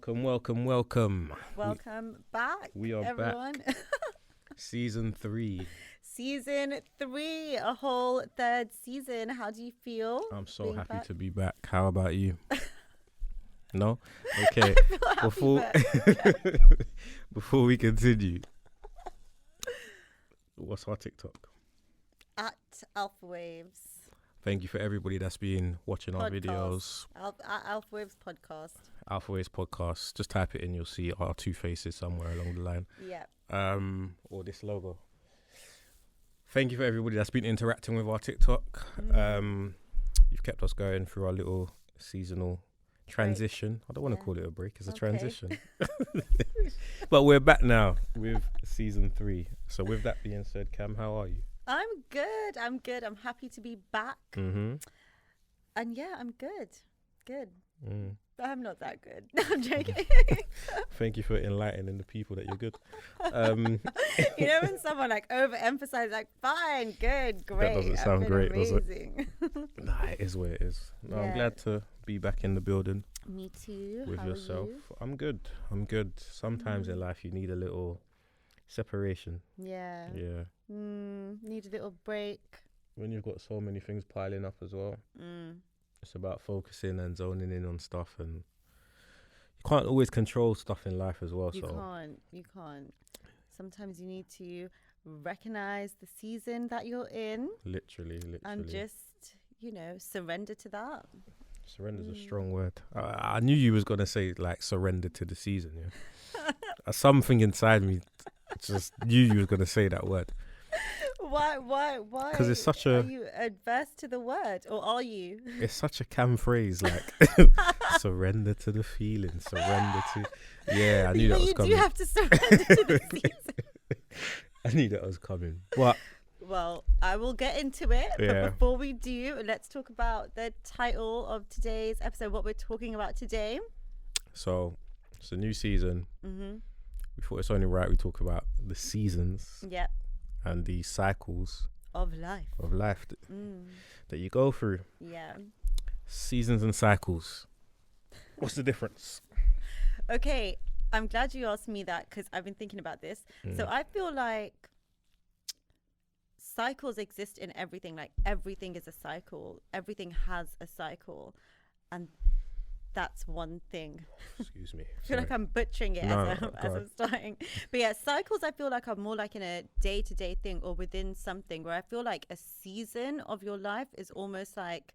Welcome. Welcome back, We are everyone. back. Season 3. Season 3, a whole third season. How do you feel? I'm so being happy back? to be back. How about you? No? Okay. I feel happy Before back. before we continue, what's our TikTok? At Alphawaves Thank you for everybody that's been watching our Podcast. videos. At Alphawaves podcast. Alphawaves podcast. Just type it in, you'll see our two faces somewhere along the line. Yeah. Or this logo. Thank you for everybody that's been interacting with our TikTok. You've kept us going through our little seasonal transition. I don't want to call it a break, it's a transition. But we're back now with season 3. So with that being said, Cam, how are you? I'm good. I'm happy to be back. Mm-hmm. And yeah, I'm good. Good. Mm. But I'm not that good. No, I'm joking. Thank you for enlightening the people that you're good. You know when someone like overemphasizes, like, fine, good, great. doesn't sound great, does it? Amazing. Nah, it is what it is. No, I'm Yeah. glad to be back in the building Me too. with How yourself. Are you? I'm good. Sometimes in life you need a little separation. Yeah. Yeah. Need a little break. When you've got so many things piling up as well, it's about focusing and zoning in on stuff, and you can't always control stuff in life as well. You can't. Sometimes you need to recognize the season that you're in Literally. and just, surrender to that. Surrender's a strong word. I knew you was gonna say like surrender to the season. Yeah. Something inside me just knew you was gonna say that word. Why? Because it's such Are a you adverse to the word, or are you? it's such a Cam phrase, like surrender to the feeling, surrender to. Yeah, I knew that was You coming. do have to surrender to the season. I knew that was coming. But Well, I will get into it. Yeah. But before we do, let's talk about the title of today's episode, what we're talking about today. so it's a new season. Mm-hmm. We thought it's only right we talk about the seasons Yep. and the cycles Of life. of life that you go through. Yeah. Seasons and cycles. What's the difference? Okay. I'm glad you asked me that because I've been thinking about this. So I feel like cycles exist in everything. Like everything is a cycle. Everything has a cycle. And that's one thing. Excuse me. I feel like I'm butchering it No, as go I'm on. starting. But yeah, cycles I feel like are more like in a day-to-day thing or within something, where I feel like a season of your life is almost like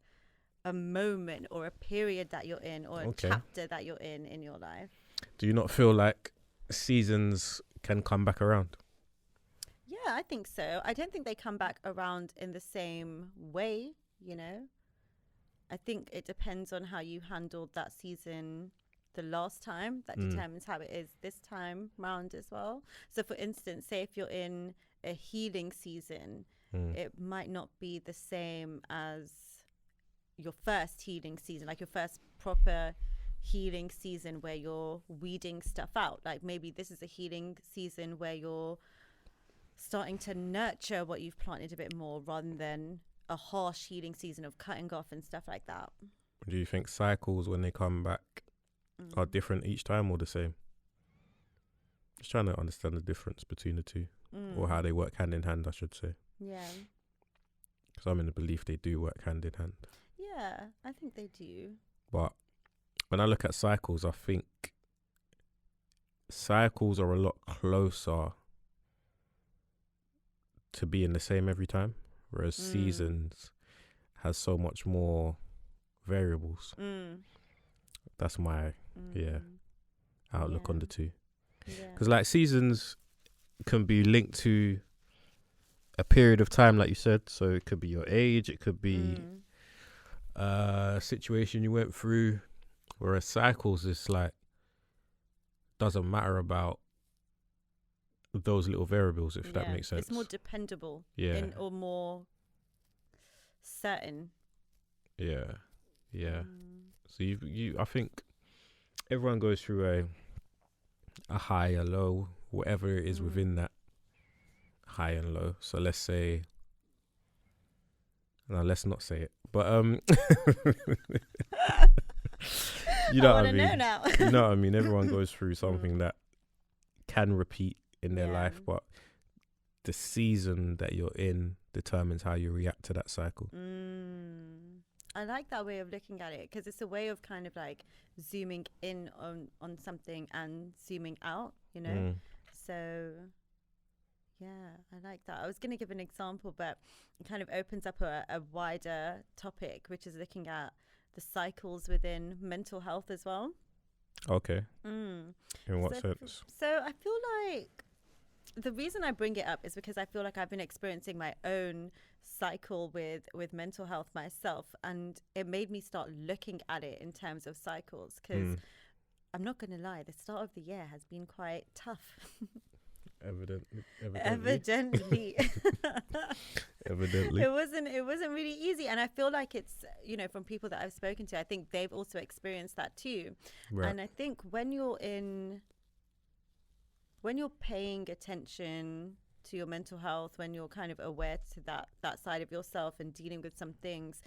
a moment or a period that you're in, or Okay. a chapter that you're in your life. Do you not feel like seasons can come back around? Yeah, I think so. I don't think they come back around in the same way, I think it depends on how you handled that season the last time. That determines how it is this time round as well. So for instance, say if you're in a healing season, it might not be the same as your first healing season, like your first proper healing season where you're weeding stuff out. Like maybe this is a healing season where you're starting to nurture what you've planted a bit more, rather than a harsh healing season of cutting off and stuff like that. Do you think cycles, when they come back, are different each time or the same? Just trying to understand the difference between the two, or how they work hand in hand, I should say. Yeah. Because I'm in the belief they do work hand in hand. Yeah, I think they do. But when I look at cycles, I think cycles are a lot closer to being the same every time, whereas seasons has so much more variables. That's my outlook on the two. Because like seasons can be linked to a period of time, like you said. So it could be your age, it could be a situation you went through. Whereas cycles is like, doesn't matter about those little variables, if that makes sense. It's more dependable. Yeah. Or more certain. Yeah. So you I think everyone goes through a high, a low, whatever it is within that high and low. So let's say, no, let's not say it. But You know I what want I to know mean? now. You know what I mean? Everyone goes through something that can repeat in their life, but the season that you're in determines how you react to that cycle. I like that way of looking at it, because it's a way of kind of like zooming in on something and zooming out, you know? So yeah, I like that. I was going to give an example, but it kind of opens up a wider topic, which is looking at the cycles within mental health as well. Okay. In what sense? So I feel like the reason I bring it up is because I feel like I've been experiencing my own cycle with mental health myself, and it made me start looking at it in terms of cycles, because I'm not going to lie, the start of the year has been quite tough. Evidently. Evidently. Evidently. It wasn't really easy, and I feel like it's, you know, from people that I've spoken to, I think they've also experienced that too. Right. And I think when you're paying attention to your mental health, when you're kind of aware to that side of yourself and dealing with some things,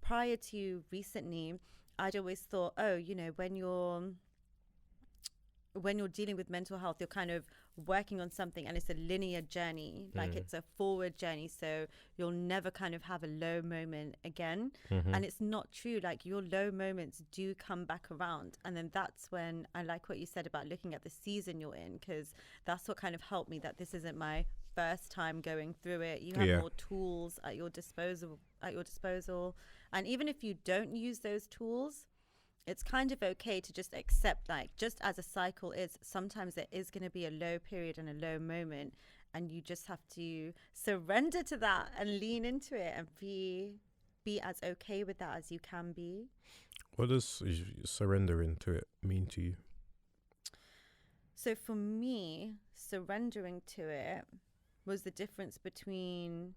prior to recently, I'd always thought, oh, you know, when you're dealing with mental health, you're kind of working on something, and it's a linear journey, like it's a forward journey, so you'll never kind of have a low moment again. And it's not true. Like, your low moments do come back around, and then that's when I like what you said about looking at the season you're in, because that's what kind of helped me, that this isn't my first time going through it. You have more tools at your disposal, and even if you don't use those tools, it's kind of okay to just accept, like, just as a cycle is, sometimes there is going to be a low period and a low moment, and you just have to surrender to that and lean into it and be as okay with that as you can be. What does surrendering to it mean to you? So for me, surrendering to it was the difference between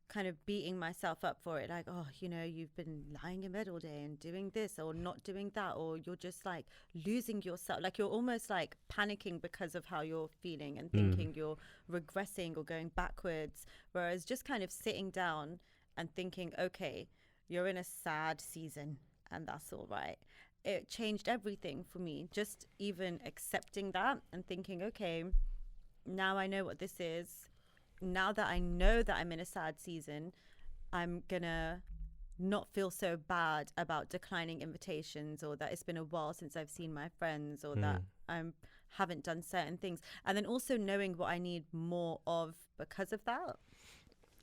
kind of beating myself up for it, like, oh, you know, you've been lying in bed all day and doing this or not doing that, or you're just like losing yourself, like you're almost like panicking because of how you're feeling and thinking you're regressing or going backwards, whereas just kind of sitting down and thinking, okay, you're in a sad season and that's all right. It changed everything for me, just even accepting that and thinking, okay, now I know what this is. Now that I know that I'm in a sad season, I'm gonna not feel so bad about declining invitations, or that it's been a while since I've seen my friends, or that I haven't done certain things. And then also knowing what I need more of because of that.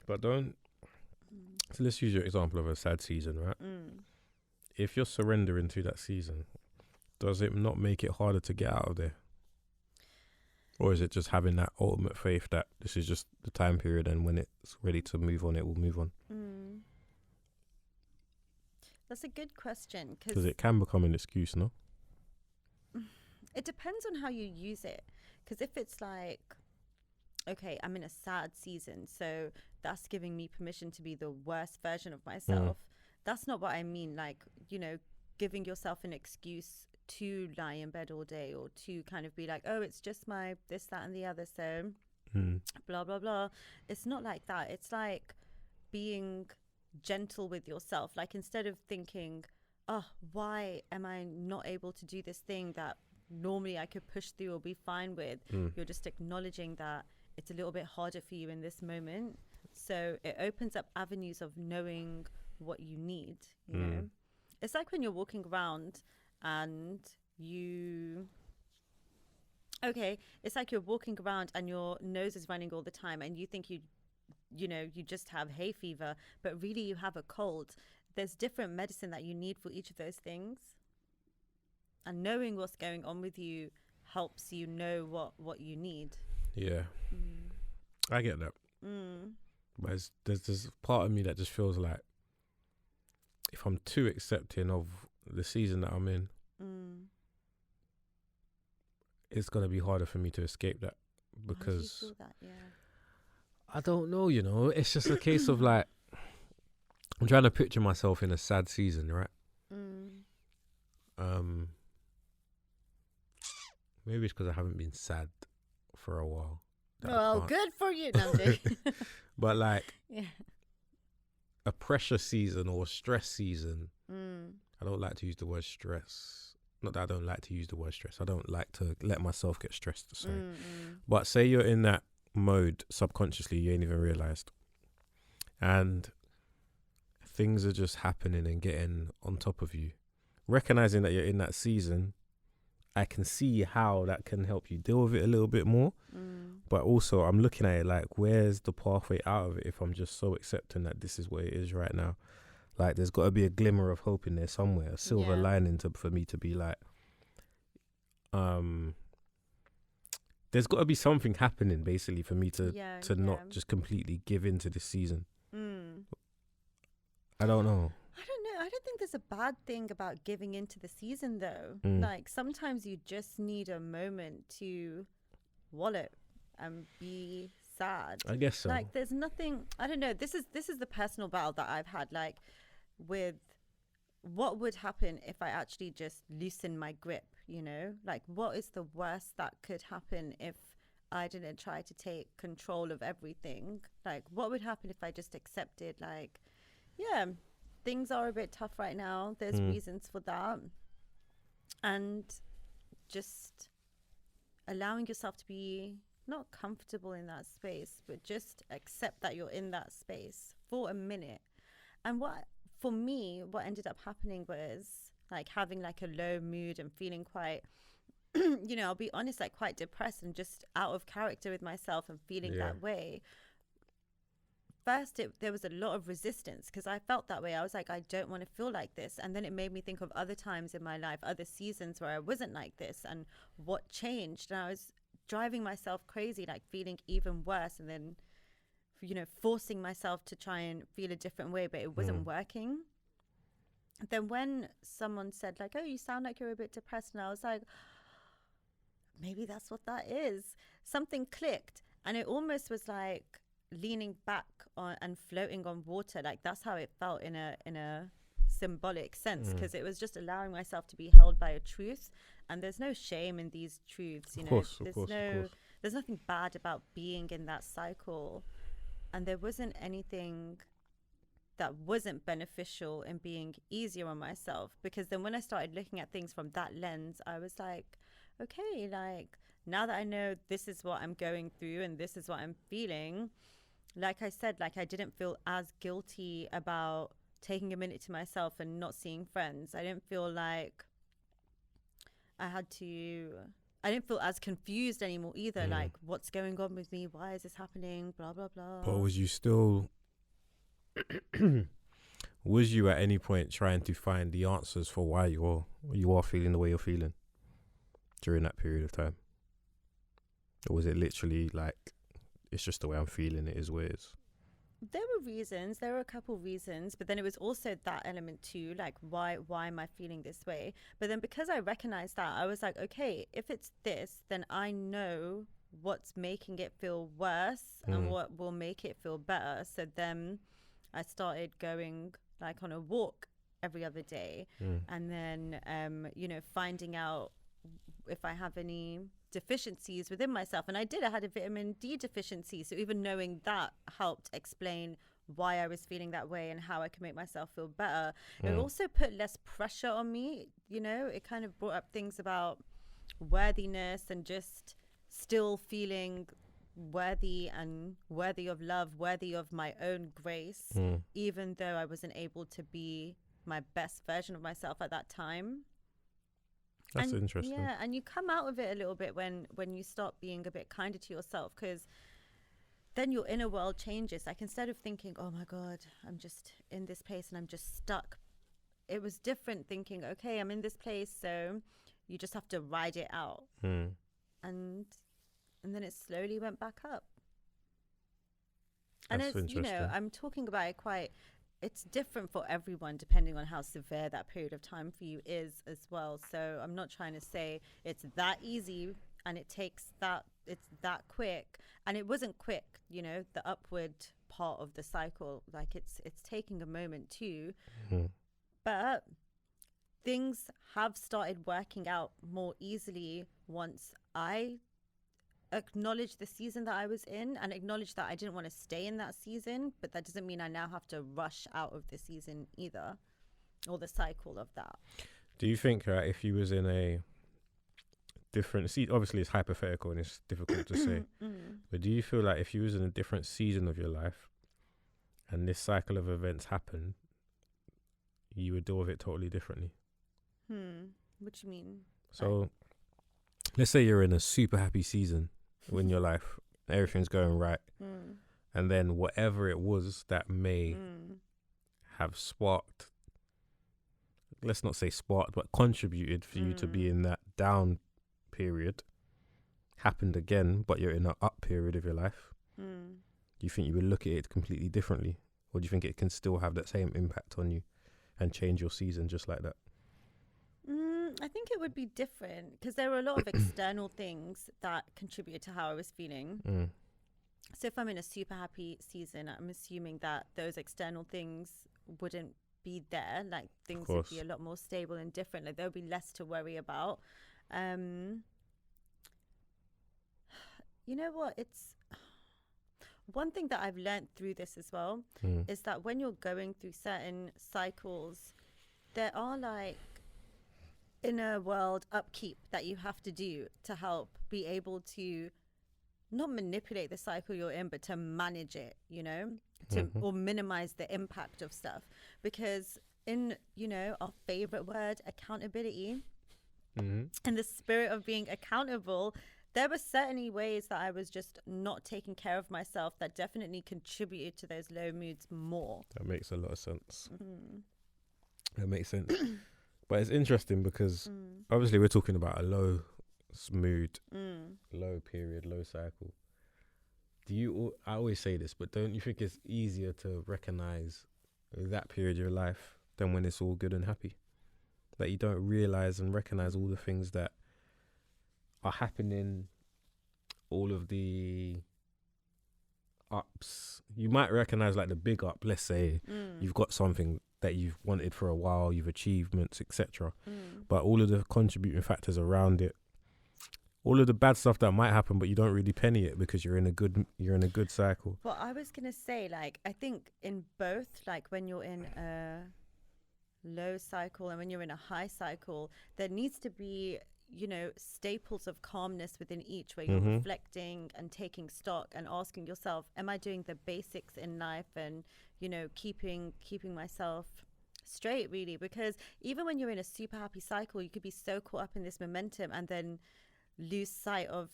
But so let's use your example of a sad season, right? If you're surrendering to that season, does it not make it harder to get out of there? Or is it just having that ultimate faith that this is just the time period, and when it's ready to move on, it will move on? That's a good question. Because it can become an excuse, no? It depends on how you use it. Because if it's like, okay, I'm in a sad season, so that's giving me permission to be the worst version of myself. That's not what I mean. Like, you know, giving yourself an excuse to lie in bed all day, or to kind of be like, oh, it's just my this, that, and the other, so blah, blah, blah. It's not like that. It's like being gentle with yourself. Like, instead of thinking, oh, why am I not able to do this thing that normally I could push through or be fine with, you're just acknowledging that it's a little bit harder for you in this moment. So it opens up avenues of knowing what you need, you know? It's like when you're walking around and it's like you're walking around and your nose is running all the time, and you think you just have hay fever, but really you have a cold. There's different medicine that you need for each of those things, and knowing what's going on with you helps you know what you need. I get that. But there's part of me that just feels like if I'm too accepting of the season that I'm in, it's going to be harder for me to escape that, because Why do you feel that? I don't know, you know, it's just a case of like, I'm trying to picture myself in a sad season, right? Maybe it's because I haven't been sad for a while. Well, good for you. No, but like, a pressure season or stress season. Mm. I don't like to use the word stress. Not that I don't like to use the word stress. I don't like to let myself get stressed. Sorry. But say you're in that mode subconsciously, you ain't even realized. And things are just happening and getting on top of you. Recognizing that you're in that season, I can see how that can help you deal with it a little bit more. But also I'm looking at it like, where's the pathway out of it if I'm just so accepting that this is where it is right now? Like, there's got to be a glimmer of hope in there somewhere, a silver lining for me to be like, there's got to be something happening basically for me to not just completely give into this season. I don't know. I don't know. I don't think there's a bad thing about giving into the season though. Like, sometimes you just need a moment to wallow and be sad. I guess so. Like, there's nothing, I don't know. This is the personal battle that I've had, like, with what would happen if I actually just loosen my grip, you know? Like, what is the worst that could happen if I didn't try to take control of everything? Like, what would happen if I just accepted, like, yeah, things are a bit tough right now. There's reasons for that. And just allowing yourself to be not comfortable in that space, but just accept that you're in that space for a minute. And for me, what ended up happening was like having like a low mood and feeling quite, you know, I'll be honest, like quite depressed and just out of character with myself and feeling that way. First, there was a lot of resistance because I felt that way. I was like, I don't want to feel like this. And then it made me think of other times in my life, other seasons where I wasn't like this and what changed. And I was driving myself crazy, like feeling even worse. And then, you know, forcing myself to try and feel a different way, but it wasn't working. Then when someone said like, oh, you sound like you're a bit depressed. And I was like, maybe that's what that is. Something clicked. And it almost was like leaning back on and floating on water. Like, that's how it felt in a symbolic sense, because it was just allowing myself to be held by a truth. And there's no shame in these truths, you know. There's nothing bad about being in that cycle. And there wasn't anything that wasn't beneficial in being easier on myself, because then when I started looking at things from that lens, I was like, okay, like, now that I know this is what I'm going through and this is what I'm feeling, like I said, like, I didn't feel as guilty about taking a minute to myself and not seeing friends. I didn't feel like I didn't feel as confused anymore either. Like, what's going on with me? Why is this happening? Blah, blah, blah. But was you still, was you at any point trying to find the answers for why you are feeling the way you're feeling during that period of time? Or was it literally like, it's just the way I'm feeling, it is what it is? There were reasons. There were a couple reasons, but then it was also that element too, like, why am I feeling this way? But then because I recognized that, I was like, okay, if it's this, then I know what's making it feel worse and what will make it feel better. So then I started going like on a walk every other day, and then you know, finding out if I have any deficiencies within myself. And I had a vitamin D deficiency, so even knowing that helped explain why I was feeling that way and how I can make myself feel better. It also put less pressure on me, you know. It kind of brought up things about worthiness and just still feeling worthy and worthy of love, worthy of my own grace, even though I wasn't able to be my best version of myself at that time. That's interesting. Yeah, and you come out of it a little bit when you start being a bit kinder to yourself, because then your inner world changes. Like, instead of thinking, oh my God, I'm just in this place and I'm just stuck, it was different thinking, okay, I'm in this place, so you just have to ride it out. And then it slowly went back up. And That's it's, you know, interesting. I'm talking about it quite, it's different for everyone depending on how severe that period of time for you is as well. So I'm not trying to say it's that easy and it's that quick. And it wasn't quick, you know, the upward part of the cycle. Like, it's taking a moment too. But things have started working out more easily once I acknowledge the season that I was in and acknowledge that I didn't want to stay in that season, but that doesn't mean I now have to rush out of the season either, or the cycle of that. Do you think that if you was in a different season, obviously it's hypothetical and it's difficult to say, but do you feel like if you was in a different season of your life and this cycle of events happened, you would deal with it totally differently? What do you mean? So let's say you're in a super happy season in your life, everything's going right, and then whatever it was that may have sparked, let's not say sparked, but contributed for you to be in that down period happened again, but you're in an up period of your life. Do you think you would look at it completely differently, or do you think it can still have that same impact on you and change your season just like that? I think it would be different because there were a lot of external things that contributed to how I was feeling. So if I'm in a super happy season, I'm assuming that those external things wouldn't be there. Like things would be a lot more stable and different. Like there'll be less to worry about. You know what? It's one thing that I've learned through this as well is that when you're going through certain cycles, there are like inner world upkeep that you have to do to help be able to not manipulate the cycle you're in, but to manage it, you know, to or minimize the impact of stuff. Because in, you know, our favorite word, accountability, in the spirit of being accountable, there were certainly ways that I was just not taking care of myself that definitely contributed to those low moods more. That makes a lot of sense. That makes sense. But it's interesting because obviously we're talking about a low mood, low period, low cycle. I always say this, but don't you think it's easier to recognize that period of your life than when it's all good and happy? That you don't realize and recognize all the things that are happening, all of the ups. You might recognize like the big up. Let's say you've got something that you've wanted for a while, you've achievements, etc. But all of the contributing factors around it, all of the bad stuff that might happen, but you don't really penny it because you're in a good cycle. Well, I was gonna say, like, I think in both, like when you're in a low cycle and when you're in a high cycle, there needs to be, you know, staples of calmness within each, where you're reflecting and taking stock and asking yourself, am I doing the basics in life, and, you know, keeping myself straight, really? Because even when you're in a super happy cycle, you could be so caught up in this momentum and then lose sight of,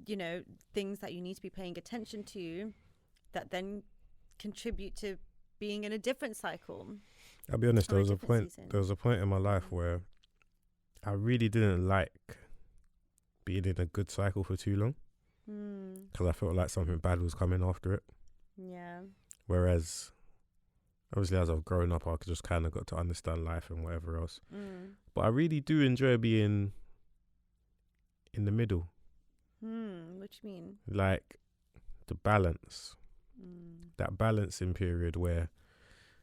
you know, things that you need to be paying attention to that then contribute to being in a different cycle. I'll be honest, there was a point in my life where I really didn't like being in a good cycle for too long because I felt like something bad was coming after it. Yeah. Whereas, obviously, as I've grown up, I just kind of got to understand life and whatever else. But I really do enjoy being in the middle. What do you mean? Like the balance. That balancing period where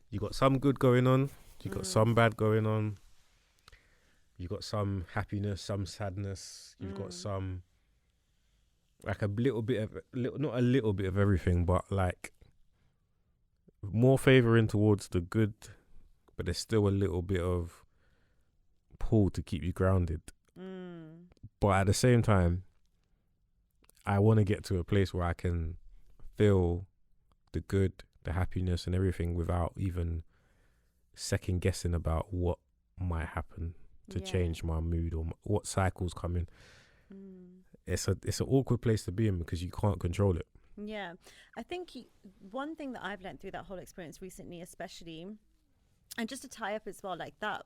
you got some good going on, you got some bad going on. You've got some happiness, some sadness. You've got some, like not a little bit of everything, but like more favouring towards the good, but there's still a little bit of pull to keep you grounded. But at the same time, I want to get to a place where I can feel the good, the happiness and everything without even second guessing about what might happen to change my mood or what cycles come in. It's an awkward place to be in because you can't control it. Yeah, I think one thing that I've learned through that whole experience recently, especially, and just to tie up as well, like that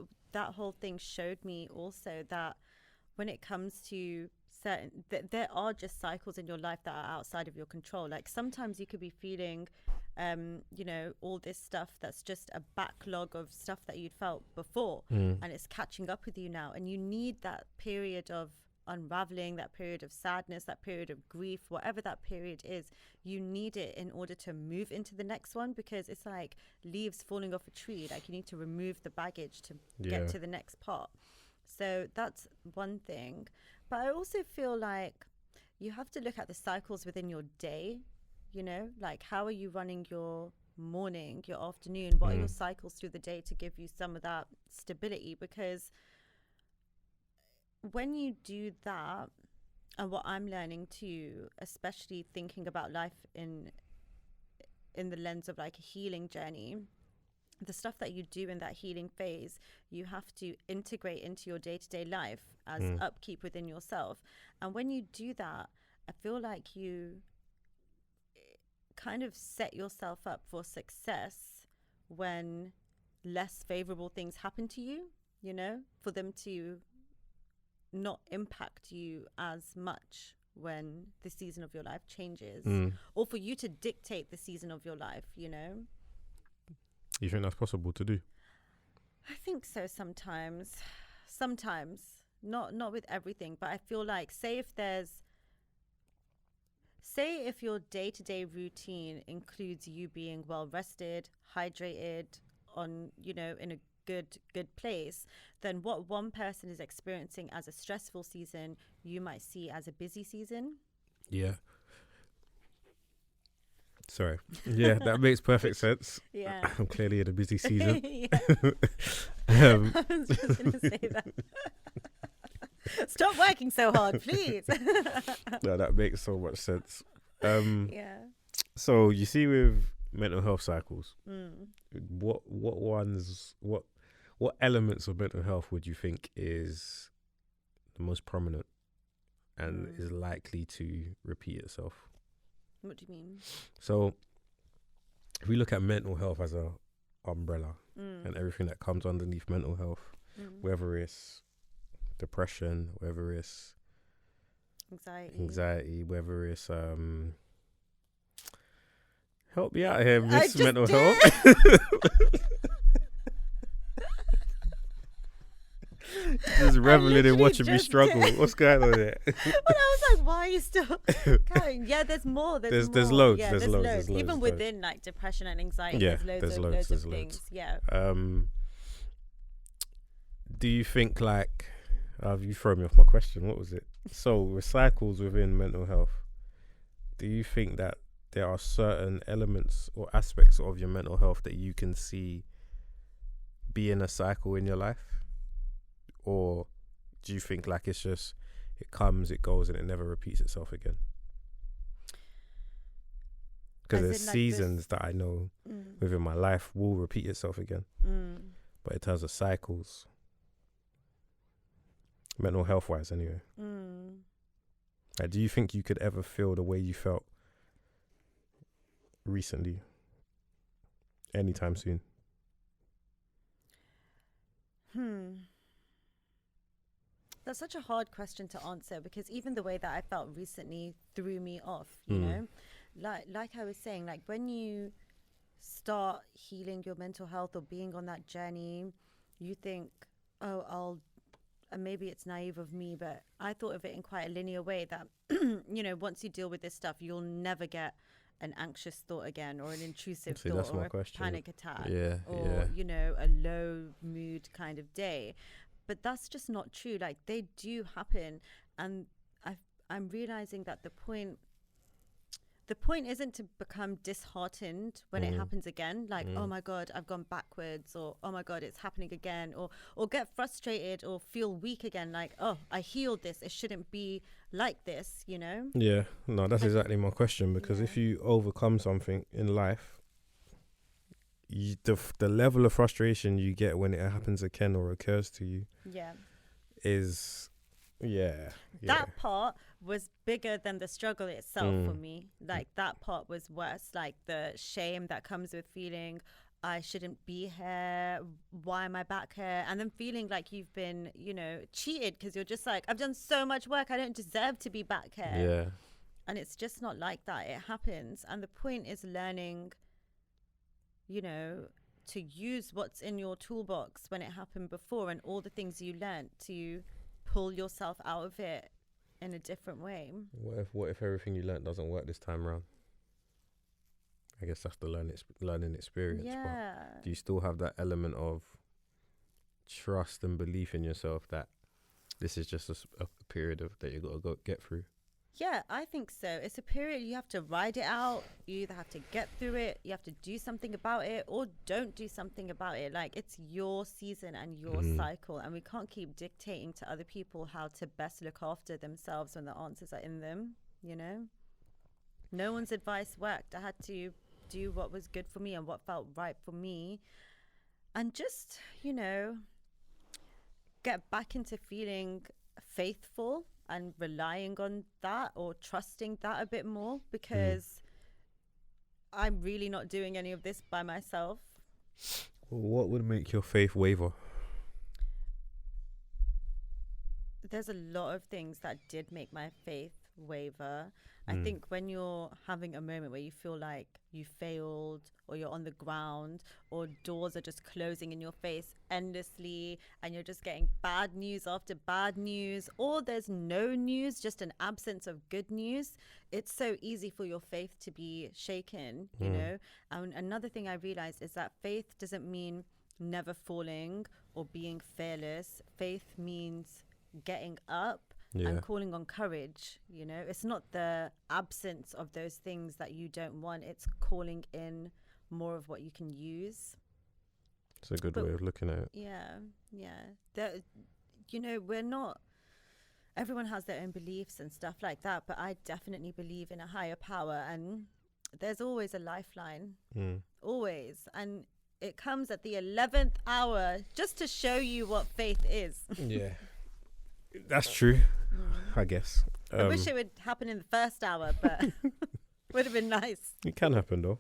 whole thing showed me also that when it comes to certain, there are just cycles in your life that are outside of your control. Like sometimes you could be feeling you know, all this stuff that's just a backlog of stuff that you'd felt before, and it's catching up with you now, and you need that period of unraveling, that period of sadness, that period of grief, whatever that period is. You need it in order to move into the next one, because it's like leaves falling off a tree. Like you need to remove the baggage to get to the next part. So that's one thing. But I also feel like you have to look at the cycles within your day, you know, like how are you running your morning, your afternoon, what are your cycles through the day to give you some of that stability? Because when you do that, and what I'm learning too, especially thinking about life in the lens of like a healing journey, the stuff that you do in that healing phase, you have to integrate into your day-to-day life as upkeep within yourself. And when you do that, I feel like you kind of set yourself up for success when less favorable things happen to you, you know, for them to not impact you as much when the season of your life changes, or for you to dictate the season of your life, you know. You think that's possible to do? I think so sometimes, not with everything, but I feel like say if your day-to-day routine includes you being well rested, hydrated, on, you know, in a good place, then what one person is experiencing as a stressful season, you might see as a busy season. Yeah. Sorry. Yeah, that makes perfect sense. Yeah. I'm clearly in a busy season. I was just going to say that. Stop working so hard, please. No, that makes so much sense. Yeah. So you see with mental health cycles, what elements of mental health would you think is the most prominent and is likely to repeat itself? What do you mean? So if we look at mental health as a umbrella and everything that comes underneath mental health, whether it's depression, whether it's anxiety, whether it's help me out here, Miss Mental Health. Just reveling in watching me struggle. What's going on there? Well, I was like, why are you still going? Yeah, there's more. There's loads. Yeah, there's loads. Even within like depression and anxiety, there's loads of things. Yeah. Do you think like you thrown me off my question? What was it? So with cycles within mental health, do you think that there are certain elements or aspects of your mental health that you can see being a cycle in your life? Or do you think like it's just, it comes, it goes, and it never repeats itself again? Because there's like seasons that I know within my life will repeat itself again. But in terms of cycles, mental health wise anyway, like, do you think you could ever feel the way you felt recently anytime soon? That's such a hard question to answer, because even the way that I felt recently threw me off, you know, like I was saying, like when you start healing your mental health or being on that journey, you think, oh, maybe it's naive of me, but I thought of it in quite a linear way that, you know, once you deal with this stuff, you'll never get an anxious thought again, or an intrusive thought, or a panic attack, or you know, a low mood kind of day. But that's just not true. Like, they do happen, and I'm realizing that the point isn't to become disheartened when it happens again, like oh my god, I've gone backwards, or oh my god, it's happening again, or get frustrated or feel weak again, like oh, I healed this, it shouldn't be like this, you know. Yeah, no, that's exactly my question, because if you overcome something in life, the level of frustration you get when it happens again or occurs to you is that part was bigger than the struggle itself for me. Like, that part was worse, like the shame that comes with feeling I shouldn't be here, why am I back here, and then feeling like you've been, you know, cheated, because you're just like, I've done so much work, I don't deserve to be back here. And it's just not like that. It happens, and the point is learning, you know, to use what's in your toolbox when it happened before, and all the things you learned to pull yourself out of it in a different way. What if everything you learned doesn't work this time around? I guess that's the learning experience. But do you still have that element of trust and belief in yourself that this is just a period of that you got to get through? Yeah, I think so. It's a period you have to ride it out. You either have to get through it, you have to do something about it, or don't do something about it. Like, it's your season and your cycle, and we can't keep dictating to other people how to best look after themselves when the answers are in them, you know? No one's advice worked. I had to do what was good for me and what felt right for me, and just, get back into feeling faithful and relying on that or trusting that a bit more, because I'm really not doing any of this by myself. Well, what would make your faith waver? There's a lot of things that did make my faith waver. I think when you're having a moment where you feel like you failed, or you're on the ground, or doors are just closing in your face endlessly, and you're just getting bad news after bad news, or there's no news, just an absence of good news, it's so easy for your faith to be shaken, you know? And another thing I realized is that faith doesn't mean never falling or being fearless. Faith means getting up and calling on courage. It's not the absence of those things that you don't want, it's calling in more of what you can use. It's a good way of looking at it. We're not, everyone has their own beliefs and stuff like that, but I definitely believe in a higher power, and there's always a lifeline. Always. And it comes at the 11th hour just to show you what faith is. Yeah. That's true, I guess. I wish it would happen in the first hour, but would have been nice. It can happen, though.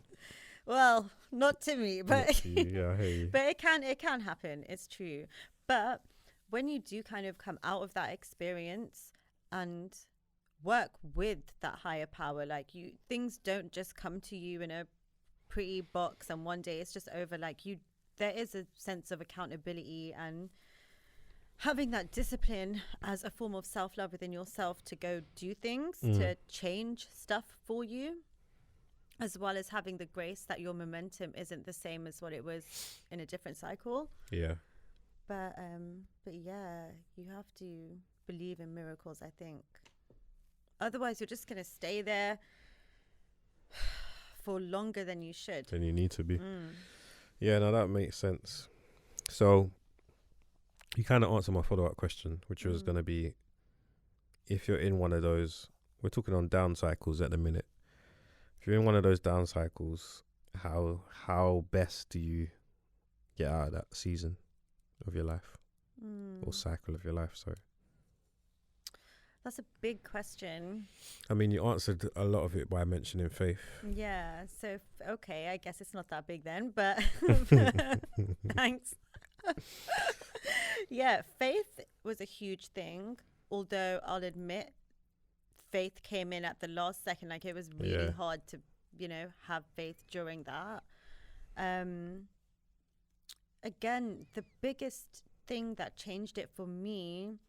Well, not to me, but yeah, I hear you. But it can happen. It's true. But when you do kind of come out of that experience and work with that higher power, like, things don't just come to you in a pretty box and one day it's just over. Like, there is a sense of accountability and having that discipline as a form of self-love within yourself to go do things, to change stuff for you, as well as having the grace that your momentum isn't the same as what it was in a different cycle. Yeah. But yeah, you have to believe in miracles, I think. Otherwise, you're just going to stay there for longer than you should. Than you need to be. Yeah, no, that makes sense. So you kind of answered my follow-up question, which was going to be, if you're in one of those, we're talking on down cycles at the minute. If you're in one of those down cycles, how best do you get out of that season of your life, or cycle of your life? Sorry. That's a big question. I mean, you answered a lot of it by mentioning faith. Yeah. So, okay, I guess it's not that big then, but thanks. Yeah, faith was a huge thing, although I'll admit faith came in at the last second. Like, it was really hard to, have faith during that. Again, the biggest thing that changed it for me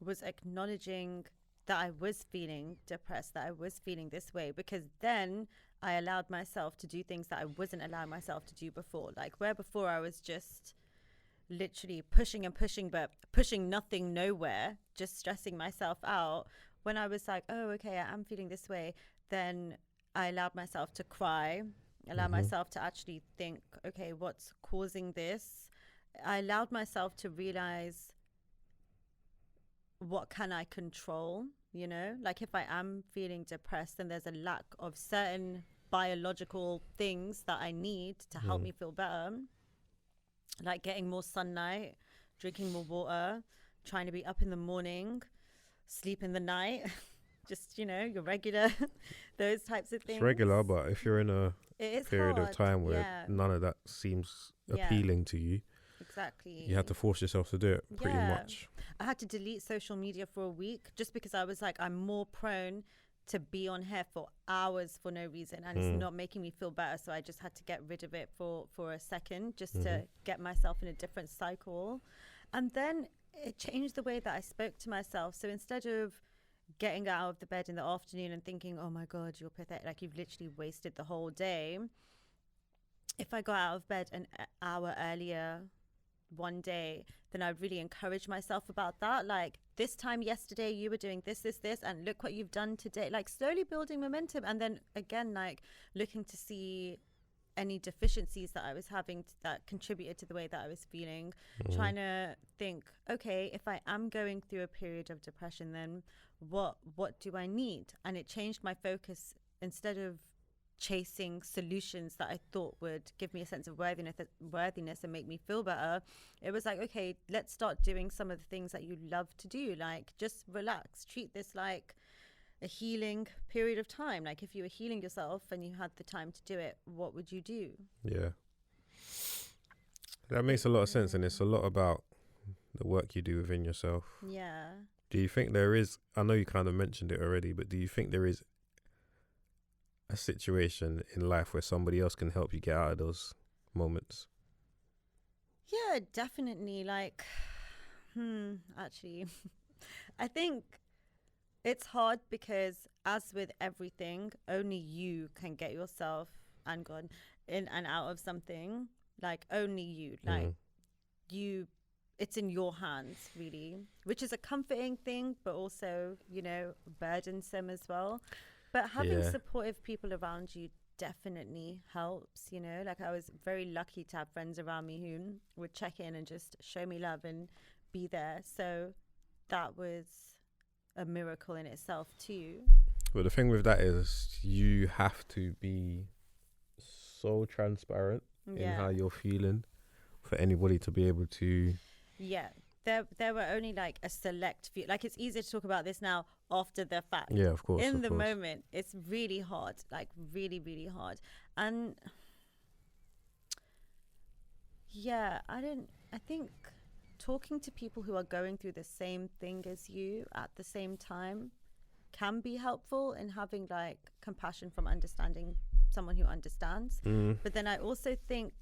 was acknowledging that I was feeling depressed, that I was feeling this way, because then I allowed myself to do things that I wasn't allowing myself to do before. Like, where before I was just literally pushing and pushing, but pushing nothing nowhere, just stressing myself out. When I was like, oh, okay, I am feeling this way, then I allowed myself to cry, allow myself to actually think, okay, what's causing this? I allowed myself to realize, what can I control? Like, if I am feeling depressed, then there's a lack of certain biological things that I need to help me feel better, like getting more sunlight, drinking more water, trying to be up in the morning, sleep in the night, just, your regular, those types of things. It's regular, but if you're in a period hard of time where none of that seems appealing to you, exactly, you have to force yourself to do it pretty much. I had to delete social media for a week just because I was like, I'm more prone to be on here for hours for no reason, and it's not making me feel better. So I just had to get rid of it for a second, just to get myself in a different cycle. And then it changed the way that I spoke to myself. So instead of getting out of the bed in the afternoon and thinking, oh my God, you're pathetic, like you've literally wasted the whole day, if I got out of bed an hour earlier one day, then I'd really encourage myself about that. Like, this time yesterday you were doing this, and look what you've done today. Like slowly building momentum, and then again, like looking to see any deficiencies that I was having that contributed to the way that I was feeling, trying to think, okay, if I am going through a period of depression, then what do I need? And it changed my focus. Instead of chasing solutions that I thought would give me a sense of worthiness and make me feel better, it was like, okay, let's start doing some of the things that you love to do. Like just relax, treat this like a healing period of time. Like if you were healing yourself and you had the time to do it, what would you do? Yeah, that makes a lot of sense, and it's a lot about the work you do within yourself. Yeah. Do you think there is, I know you kind of mentioned it already, but do you think there is a situation in life where somebody else can help you get out of those moments? Yeah, definitely. Like, actually, I think it's hard because, as with everything, only you can get yourself and God in and out of something. Like, only you. Like, it's in your hands, really, which is a comforting thing, but also, burdensome as well. But having supportive people around you definitely helps, Like I was very lucky to have friends around me who would check in and just show me love and be there. So that was a miracle in itself too. But the thing with that is you have to be so transparent in how you're feeling for anybody to be able to... Yeah. There were only like a select few. Like it's easier to talk about this now after the fact. Yeah, of course. In the moment, it's really hard. Like really, really hard. And yeah, I think talking to people who are going through the same thing as you at the same time can be helpful in having like compassion from understanding someone who understands. But then I also think,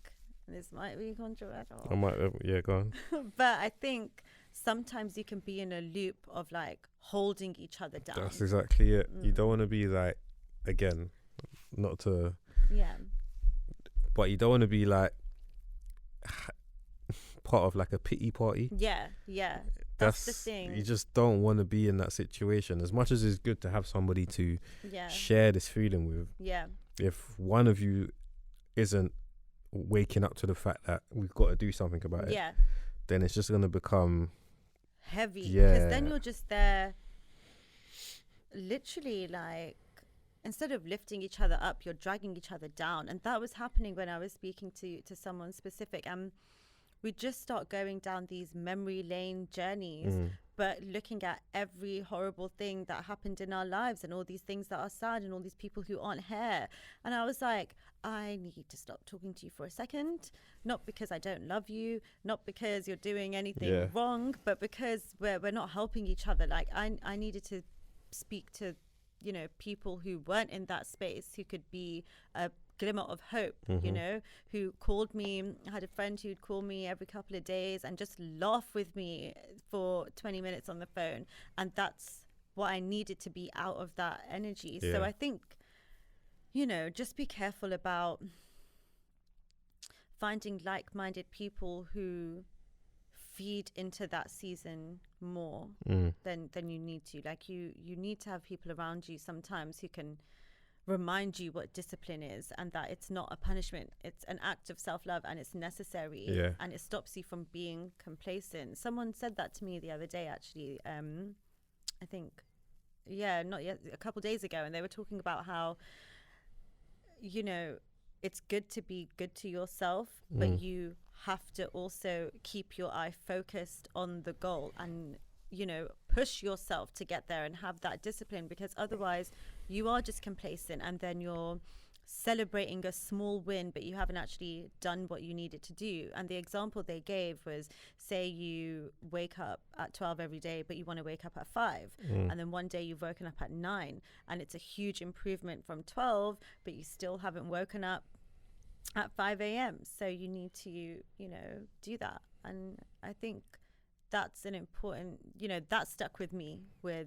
this might be controversial. Go on. But I think sometimes you can be in a loop of like holding each other down. That's exactly it. You don't want to be like, again, not to... Yeah. But you don't want to be like part of like a pity party. Yeah. That's the thing. You just don't want to be in that situation. As much as it's good to have somebody to share this feeling with. Yeah. If one of you isn't waking up to the fact that we've got to do something about it, then it's just going to become heavy, because then you're just there literally like, instead of lifting each other up, you're dragging each other down. And that was happening when I was speaking to someone specific, and we just start going down these memory lane journeys, but looking at every horrible thing that happened in our lives and all these things that are sad and all these people who aren't here. And I was like, I need to stop talking to you for a second, not because I don't love you, not because you're doing anything wrong, but because we're not helping each other. Like I needed to speak to, people who weren't in that space, who could be a glimmer of hope, who called me. I had a friend who'd call me every couple of days and just laugh with me for 20 minutes on the phone. And that's what I needed to be out of that energy. So I think, just be careful about finding like-minded people who feed into that season more than you need to. Like you need to have people around you sometimes who can remind you what discipline is, and that it's not a punishment, it's an act of self-love, and it's necessary, and it stops you from being complacent. Someone said that to me the other day, actually. I think not yet, a couple days ago, and they were talking about how it's good to be good to yourself, but you have to also keep your eye focused on the goal and push yourself to get there and have that discipline, because otherwise you are just complacent, and then you're celebrating a small win, but you haven't actually done what you needed to do. And the example they gave was, say you wake up at 12 every day, but you want to wake up at 5, and then one day you've woken up at 9, and it's a huge improvement from 12, but you still haven't woken up at 5 a.m. So you need to do that. And I think that's an important, that stuck with me with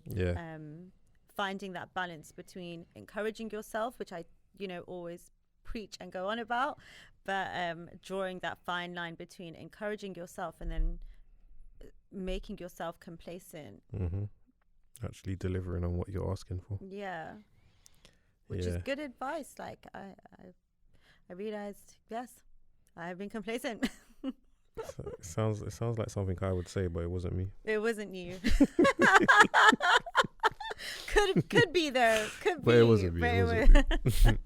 finding that balance between encouraging yourself, which I always preach and go on about, but drawing that fine line between encouraging yourself and then making yourself complacent. Actually delivering on what you're asking for. Yeah. Which is good advice. Like I realized, yes, I've been complacent. It sounds like something I would say, but it wasn't me. It wasn't you. could be though. Could but be. It wasn't me. It wasn't me.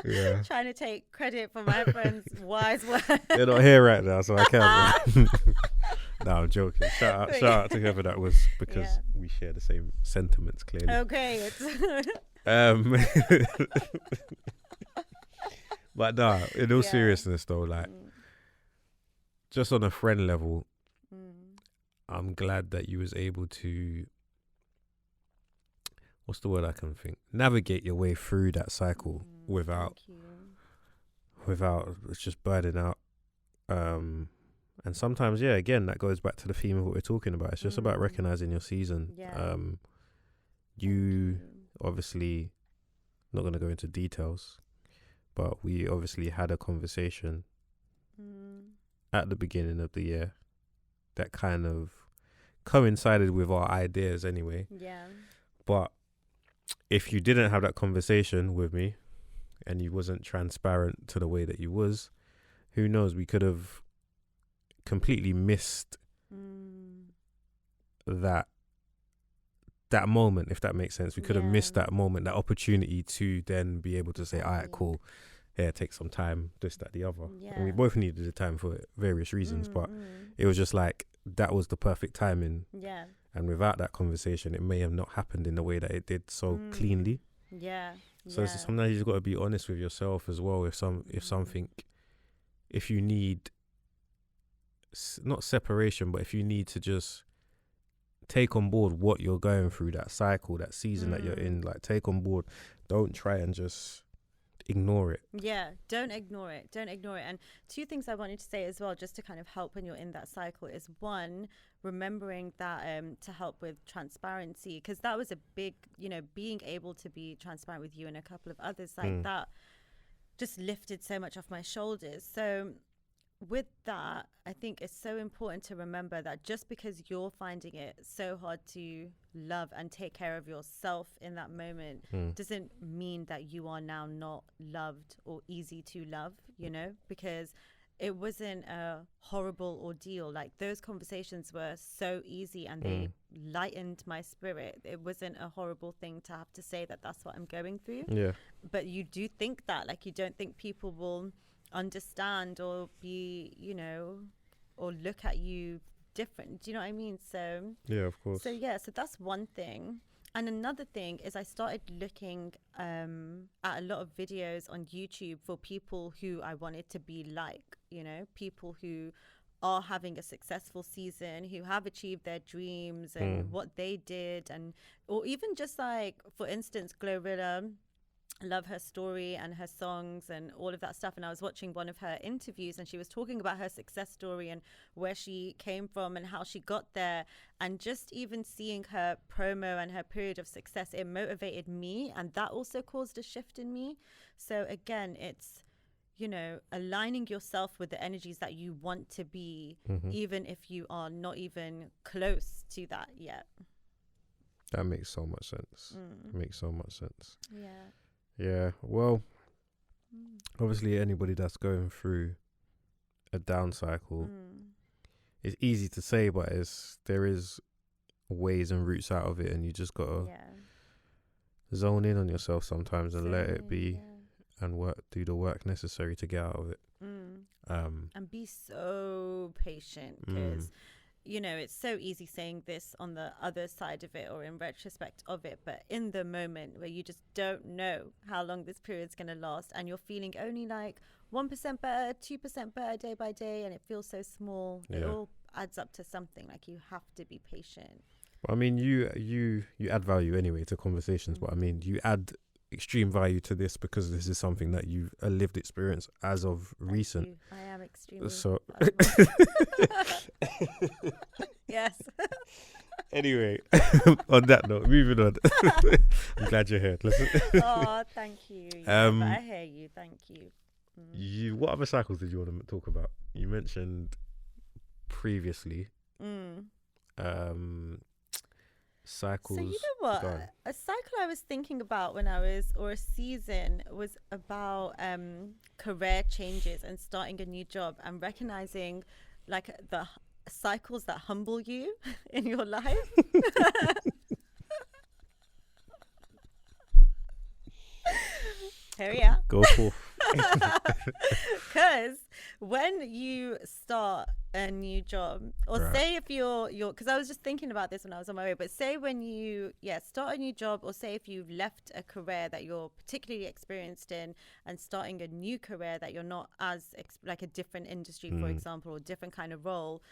Yeah. Trying to take credit for my friend's wise words. They're not here right now, so I can't. No, I'm joking. Shout out to whoever that was, because we share the same sentiments clearly. Okay. But nah, in all seriousness though, like just on a friend level, I'm glad that you was able to, what's the word I can think, navigate your way through that cycle without it's just burning out. And sometimes, again, that goes back to the theme of what we're talking about. It's just about recognizing your season. You obviously, not going to go into details, but we obviously had a conversation at the beginning of the year that kind of coincided with our ideas anyway. Yeah. But if you didn't have that conversation with me and you wasn't transparent to the way that you was, who knows, we could have completely missed that moment, if that makes sense. We could have missed that moment, that opportunity to then be able to say, all right, cool, take some time, this, that, the other. And we both needed the time for various reasons, but it was just like, that was the perfect timing. Yeah. And without that conversation, it may have not happened in the way that it did so cleanly. Yeah. So sometimes you just got to be honest with yourself as well. If you need, not separation, but if you need to just take on board what you're going through, that cycle, that season that you're in, like take on board. Don't try and just ignore it. Yeah, don't ignore it. And two things I wanted to say as well, just to kind of help when you're in that cycle, is one, remembering that to help with transparency, because that was a big, being able to be transparent with you and a couple of others like that just lifted so much off my shoulders. So with that, I think it's so important to remember that just because you're finding it so hard to love and take care of yourself in that moment doesn't mean that you are now not loved or easy to love, because it wasn't a horrible ordeal. Like, those conversations were so easy and they lightened my spirit. It wasn't a horrible thing to have to say that that's what I'm going through. Yeah. But you do think that, like, you don't think people will understand or be, or look at you different. Do you know what I mean? So yeah, of course. So that's one thing. And another thing is I started looking at a lot of videos on YouTube for people who I wanted to be like, people who are having a successful season, who have achieved their dreams and what they did, or even just like, for instance, Glorilla. Love her story and her songs and all of that stuff. And I was watching one of her interviews and she was talking about her success story and where she came from and how she got there. And just even seeing her promo and her period of success, it motivated me. And that also caused a shift in me. So again, it's, aligning yourself with the energies that you want to be, even if you are not even close to that yet. That makes so much sense. Makes so much sense. Yeah. Yeah, well, obviously anybody that's going through a down cycle, it's easy to say, but there is ways and routes out of it, and you just gotta zone in on yourself sometimes and let it be, and do the work necessary to get out of it. And be so patient, because it's so easy saying this on the other side of it or in retrospect of it, but in the moment where you just don't know how long this period's going to last and you're feeling only like 1% better, 2% better day by day, and it feels so small, it all adds up to something. Like, you have to be patient. Well, I mean, you add value anyway to conversations, but I mean, you add extreme value to this because this is something that you've a lived experience as of recent. I am extremely. So yes. Anyway, on that note, moving on. I'm glad you're here. Listen. Oh, thank you. Yeah, but I hear you. Thank you. What other cycles did you want to talk about? You mentioned previously Cycles. So you know what? A cycle I was thinking about or a season was about career changes and starting a new job and recognizing like the cycles that humble you in your life. Here we are. Go forth. Because when you start a new job, or Right. say if you're, because I was just thinking about this when I was on my way, but say when you, start a new job, or say if you've left a career that you're particularly experienced in and starting a new career that you're not as, like a different industry, for example, or different kind of role,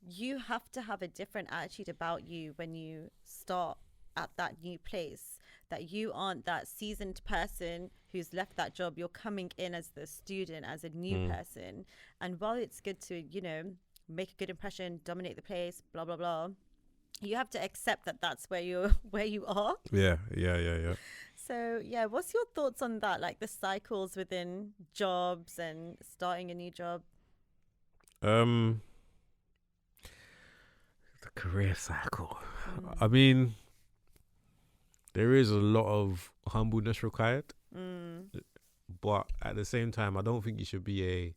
you have to have a different attitude about you when you start at that new place, that you aren't that seasoned person who's left that job. You're coming in as the student, as a new person. And while it's good to, you know, make a good impression, dominate the place, blah, blah, blah, you have to accept that that's where you are. Yeah. So, what's your thoughts on that? Like the cycles within jobs and starting a new job? The career cycle. I mean, there is a lot of humbleness required, but at the same time, I don't think you should be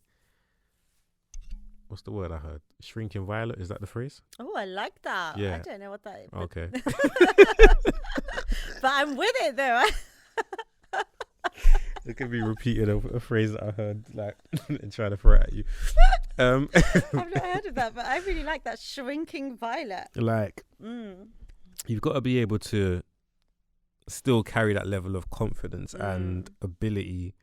what's the word I heard? Shrinking violet, is that the phrase? Oh, I like that. Yeah. I don't know what that is. Okay. But I'm with it though. It could be repeated a phrase that I heard, like, and trying to throw it at you. I've not heard of that, but I really like that, shrinking violet. Like, you've got to be able to still carry that level of confidence and ability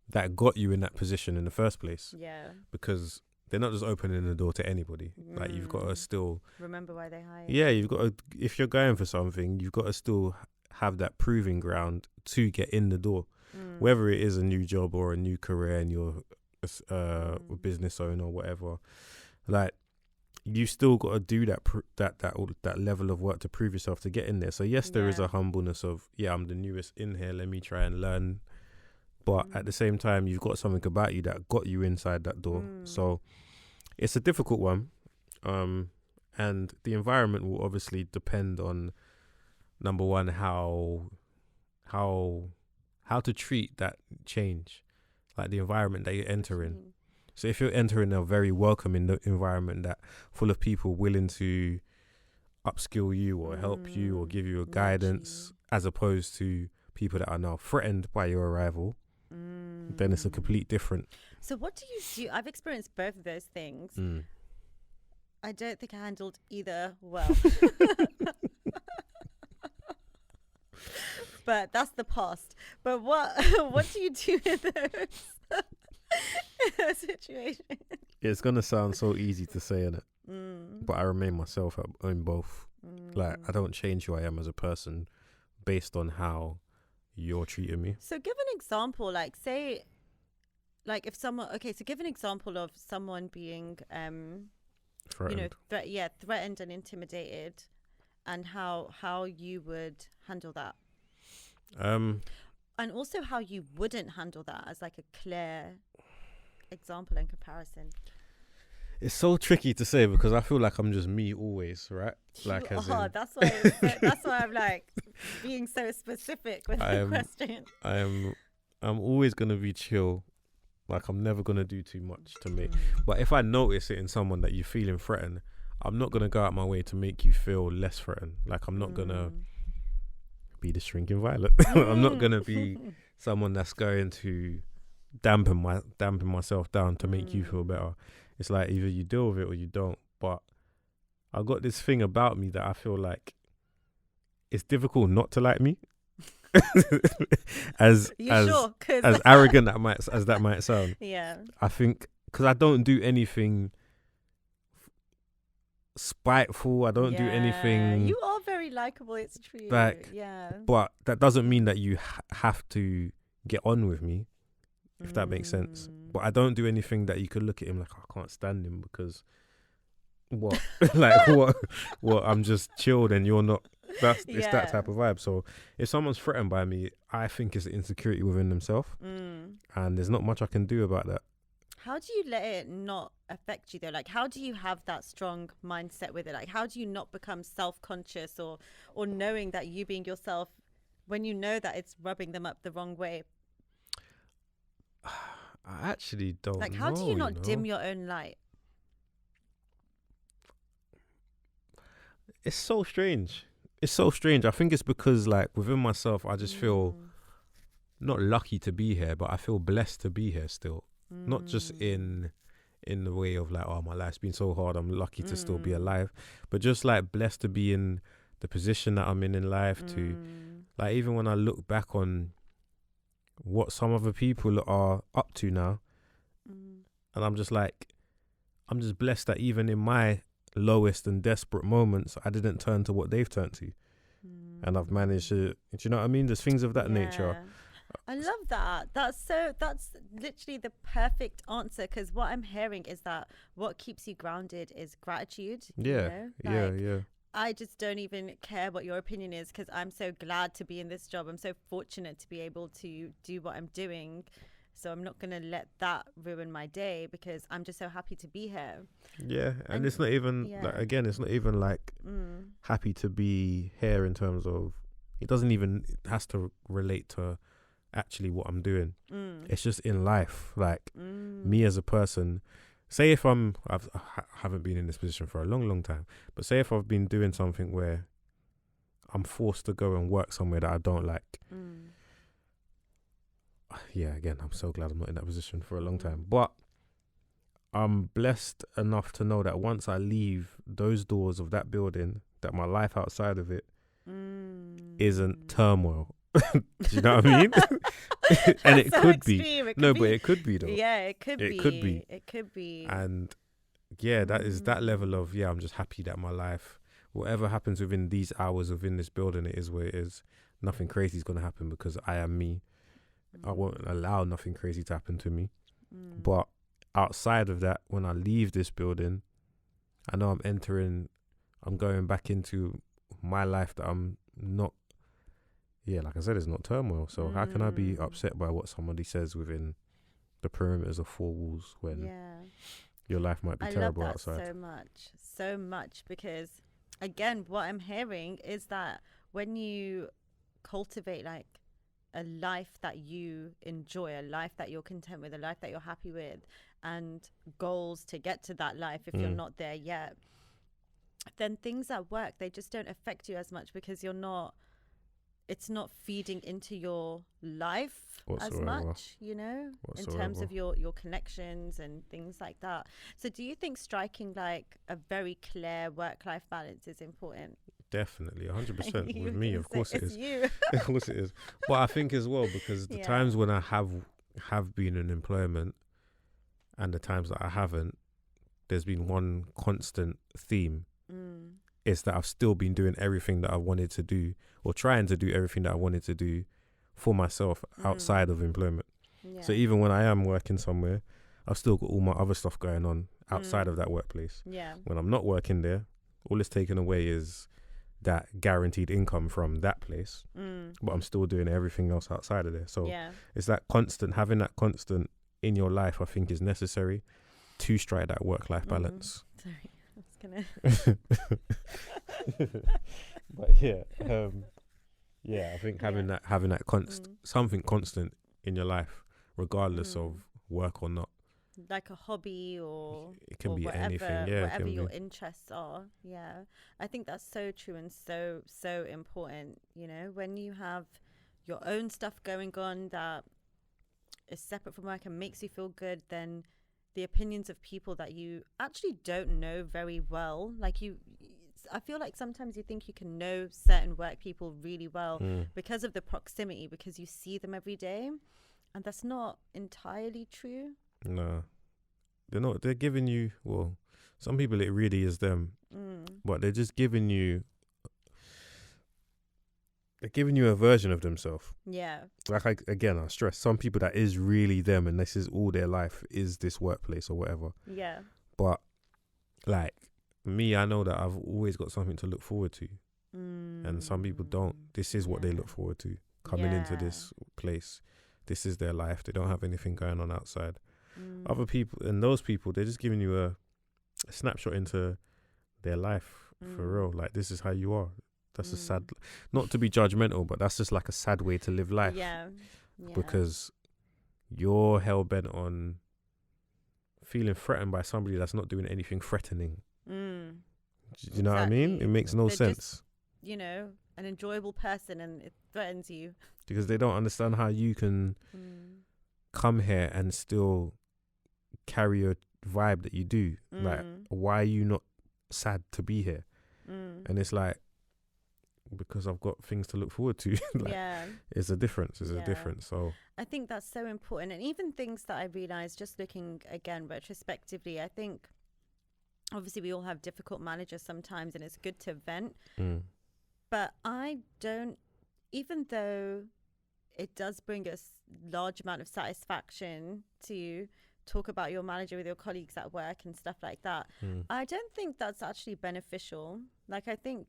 that got you in that position in the first place. Yeah. Because they're not just opening the door to anybody. Like, you've got to still remember why they hired. Yeah, you've got to, if you're going for something, you've got to still have that proving ground to get in the door. Whether it is a new job or a new career and you're a business owner or whatever, like, you still got to do that level of work to prove yourself to get in there. So yes, there is a humbleness of, I'm the newest in here, let me try and learn. But at the same time, you've got something about you that got you inside that door. So it's a difficult one. And the environment will obviously depend on, number one, how to treat that change, like the environment that you enter in. So if you're entering a very welcoming environment that full of people willing to upskill you or help you or give you a guidance, as opposed to people that are now threatened by your arrival, then it's a complete different. So what do you do? I've experienced both of those things. I don't think I handled either well. But that's the past. But what do you do in those situations? It's gonna sound so easy to say, innit? But I remain myself in both. Like, I don't change who I am as a person based on how you're treating me. So give an example, like, say, like, if someone, so give an example of someone being Threatened. threatened and intimidated, and how you would handle that. And also how you wouldn't handle that, as like a clear example and comparison. It's so tricky to say because I feel like I'm just me always, right? Like, that's why I'm like being so specific with the question. I'm always gonna be chill. Like, I'm never gonna do too much to make. But if I notice it in someone that you're feeling threatened, I'm not gonna go out my way to make you feel less threatened. Like, I'm not gonna be the shrinking violet. I'm not gonna be someone that's going to dampen myself down to make you feel better. It's like, either you deal with it or you don't. But I got this thing about me that I feel like it's difficult not to like me. as arrogant as that might sound. Yeah. I think because I don't do anything spiteful. I don't do anything. You are very likable. It's true. Like, but that doesn't mean that you have to get on with me, if that makes sense. But I don't do anything that you could look at him like, I can't stand him because what? Like, what? I'm just chilled and you're not. It's that type of vibe. So if someone's threatened by me, I think it's an insecurity within themselves, and there's not much I can do about that. How do you let it not affect you though? Like, how do you have that strong mindset with it? Like, how do you not become self-conscious or knowing that you being yourself when you know that it's rubbing them up the wrong way? I actually don't Like, know. how do you not dim your own light? It's so strange. It's so strange. I think it's because, like, within myself, I just feel not lucky to be here, but I feel blessed to be here still. Not just in the way of like, oh, my life's been so hard, I'm lucky to still be alive, but just like blessed to be in the position that I'm in life. To like, even when I look back on what some other people are up to now, and I'm just blessed that even in my lowest and desperate moments, I didn't turn to what they've turned to, and I've managed to. Do you know what I mean? There's things of that nature. I love that. That's literally the perfect answer, because what I'm hearing is that what keeps you grounded is gratitude. Yeah, you know? yeah. I just don't even care what your opinion is, because I'm so glad to be in this job. I'm so fortunate to be able to do what I'm doing. So I'm not going to let that ruin my day, because I'm just so happy to be here. Yeah, and it's not even, like, again, it's not even like happy to be here in terms of, it has to relate to actually what I'm doing. It's just in life, like me as a person. Say if I haven't been in this position for a long time, but say if I've been doing something where I'm forced to go and work somewhere that I don't like. Yeah, again, I'm so glad I'm not in that position for a long time, but I'm blessed enough to know that once I leave those doors of that building, that my life outside of it isn't turmoil. Do you know what I mean? And it so could be. extreme. But it could be though. Yeah, it could be. It could be. And yeah, that is that level of, yeah, I'm just happy that my life, whatever happens within these hours within this building, it is where it is. Nothing crazy is going to happen because I am me. I won't allow nothing crazy to happen to me. But outside of that, when I leave this building, I know I'm going back into my life that I'm not. Yeah, like I said, it's not turmoil. So how can I be upset by what somebody says within the perimeters of four walls when your life might be terrible outside? I love that so much, because again, what I'm hearing is that when you cultivate like a life that you enjoy, a life that you're content with, a life that you're happy with, and goals to get to that life if you're not there yet, then things at work, they just don't affect you as much, because it's not feeding into your life as much, you know, in terms of your connections and things like that. So do you think striking like a very clear work-life balance is important? Definitely, 100%. With me, of course it is. You. Of course it is. But I think as well, because the times when I have been in employment and the times that I haven't, there's been one constant theme. Is that I've still been doing everything that I wanted to do, or trying to do everything that I wanted to do for myself outside of employment. So even when I am working somewhere, I've still got all my other stuff going on outside of that workplace. When I'm not working there, all it's taken away is that guaranteed income from that place, but I'm still doing everything else outside of there. So it's that constant, having that constant in your life, I think is necessary to strike that work-life balance. Sorry. But I think having that something constant in your life, regardless of work or not, like a hobby or it can be whatever, anything. Whatever your interests are. I think that's so true and so important. You know, when you have your own stuff going on that is separate from work and makes you feel good, then the opinions of people that you actually don't know very well, I feel like sometimes you think you can know certain work people really well because of the proximity, because you see them every day, and that's not entirely true. No, they're not. They're giving you, well, some people it really is them, but they're just giving you. They're giving you a version of themselves. Yeah. Like, I stress, some people that is really them and this is all their life is this workplace or whatever. Yeah. But like me, I know that I've always got something to look forward to. And some people don't. This is what they look forward to. Coming into this place. This is their life. They don't have anything going on outside. other people, and those people, they're just giving you a snapshot into their life for real. Like, this is how you are. That's a sad, not to be judgmental, but that's just like a sad way to live life. Yeah. Because you're hell bent on feeling threatened by somebody that's not doing anything threatening. Do you know what I mean? It makes no sense. Just, you know, an enjoyable person, and it threatens you. Because they don't understand how you can come here and still carry a vibe that you do. Like, why are you not sad to be here? And it's like, because I've got things to look forward to. Like, it's a difference. It's a difference. So I think that's so important. And even things that I realized just looking again retrospectively, I think obviously we all have difficult managers sometimes, and it's good to vent. But I don't, even though it does bring us large amount of satisfaction to talk about your manager with your colleagues at work and stuff like that, I don't think that's actually beneficial. Like, I think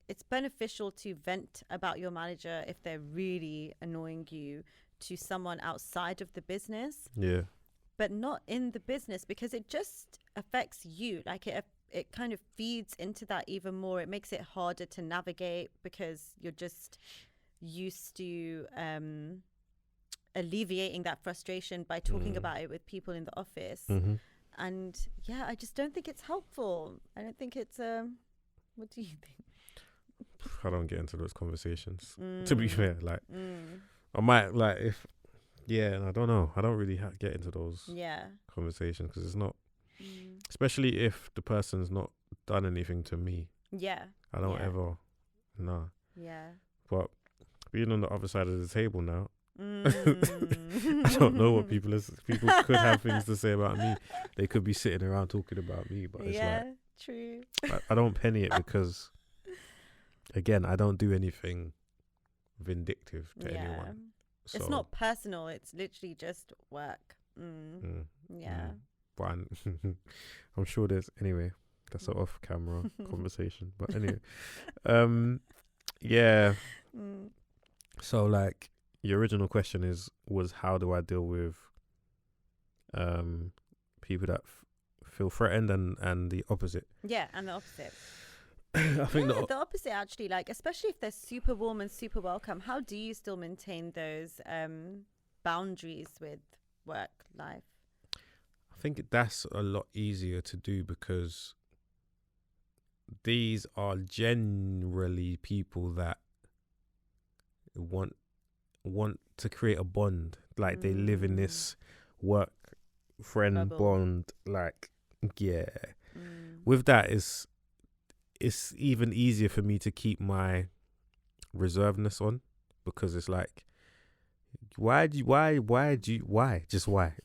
it's beneficial to vent about your manager if they're really annoying you to someone outside of the business. But not in the business, because it just affects you. Like, it kind of feeds into that even more. It makes it harder to navigate because you're just used to alleviating that frustration by talking about it with people in the office. And yeah, I just don't think it's helpful. I don't think it's what do you think? I don't get into those conversations, to be fair. Like, I might, like, if I don't know, I don't really get into those conversations, because it's not, especially if the person's not done anything to me. I don't ever, but being on the other side of the table now, I don't know what people could have things to say about me. They could be sitting around talking about me, but it's like, true. I don't penny it, because again, I don't do anything vindictive to anyone. So, it's not personal. It's literally just work. But I'm sure there's, anyway, that's an off-camera conversation. But anyway, So, like, your original question was how do I deal with people that feel threatened, and the opposite? Yeah, and the opposite. I think the opposite, actually. Like, especially if they're super warm and super welcome, how do you still maintain those boundaries with work life? I think that's a lot easier to do, because these are generally people that want to create a bond. Like, they live in this work friend bond. Like, with that, it's even easier for me to keep my reservedness on, because it's like, why? Just why?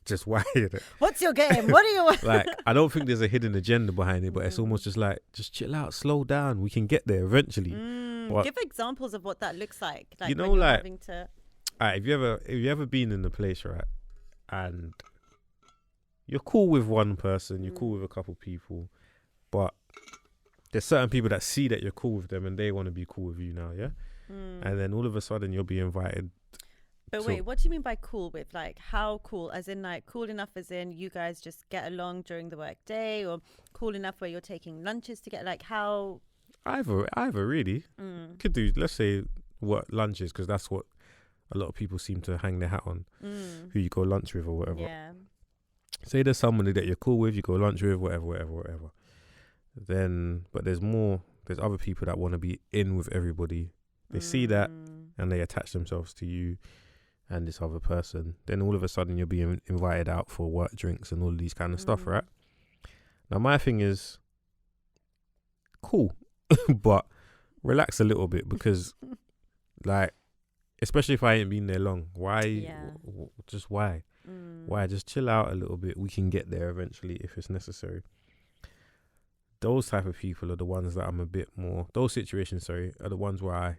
What's your game? What do you want? Like, I don't think there's a hidden agenda behind it, but it's almost just like, just chill out, slow down. We can get there eventually. Give examples of what that looks like. Like, you know, when you're like, having to... have you ever been in a place, right, and you're cool with one person, you're cool with a couple people, but there's certain people that see that you're cool with them and they want to be cool with you now, and then all of a sudden you'll be invited. But wait, what do you mean by cool with? Like, how cool? As in, like, cool enough as in you guys just get along during the work day, or cool enough where you're taking lunches together? Like, how? Either really. Could do, let's say, what lunches, because that's what a lot of people seem to hang their hat on, who you go lunch with or whatever. Say there's somebody that you're cool with, you go lunch with, whatever. Then, but there's other people that want to be in with everybody. They see that and they attach themselves to you and this other person. Then all of a sudden you're being invited out for work drinks and all of these kind of stuff, right? Now, my thing is, cool, but relax a little bit, because like, especially if I ain't been there long, why? Just why? Why? Just chill out a little bit. We can get there eventually if it's necessary. Those type of people are the ones that I'm a bit more, those situations, are the ones where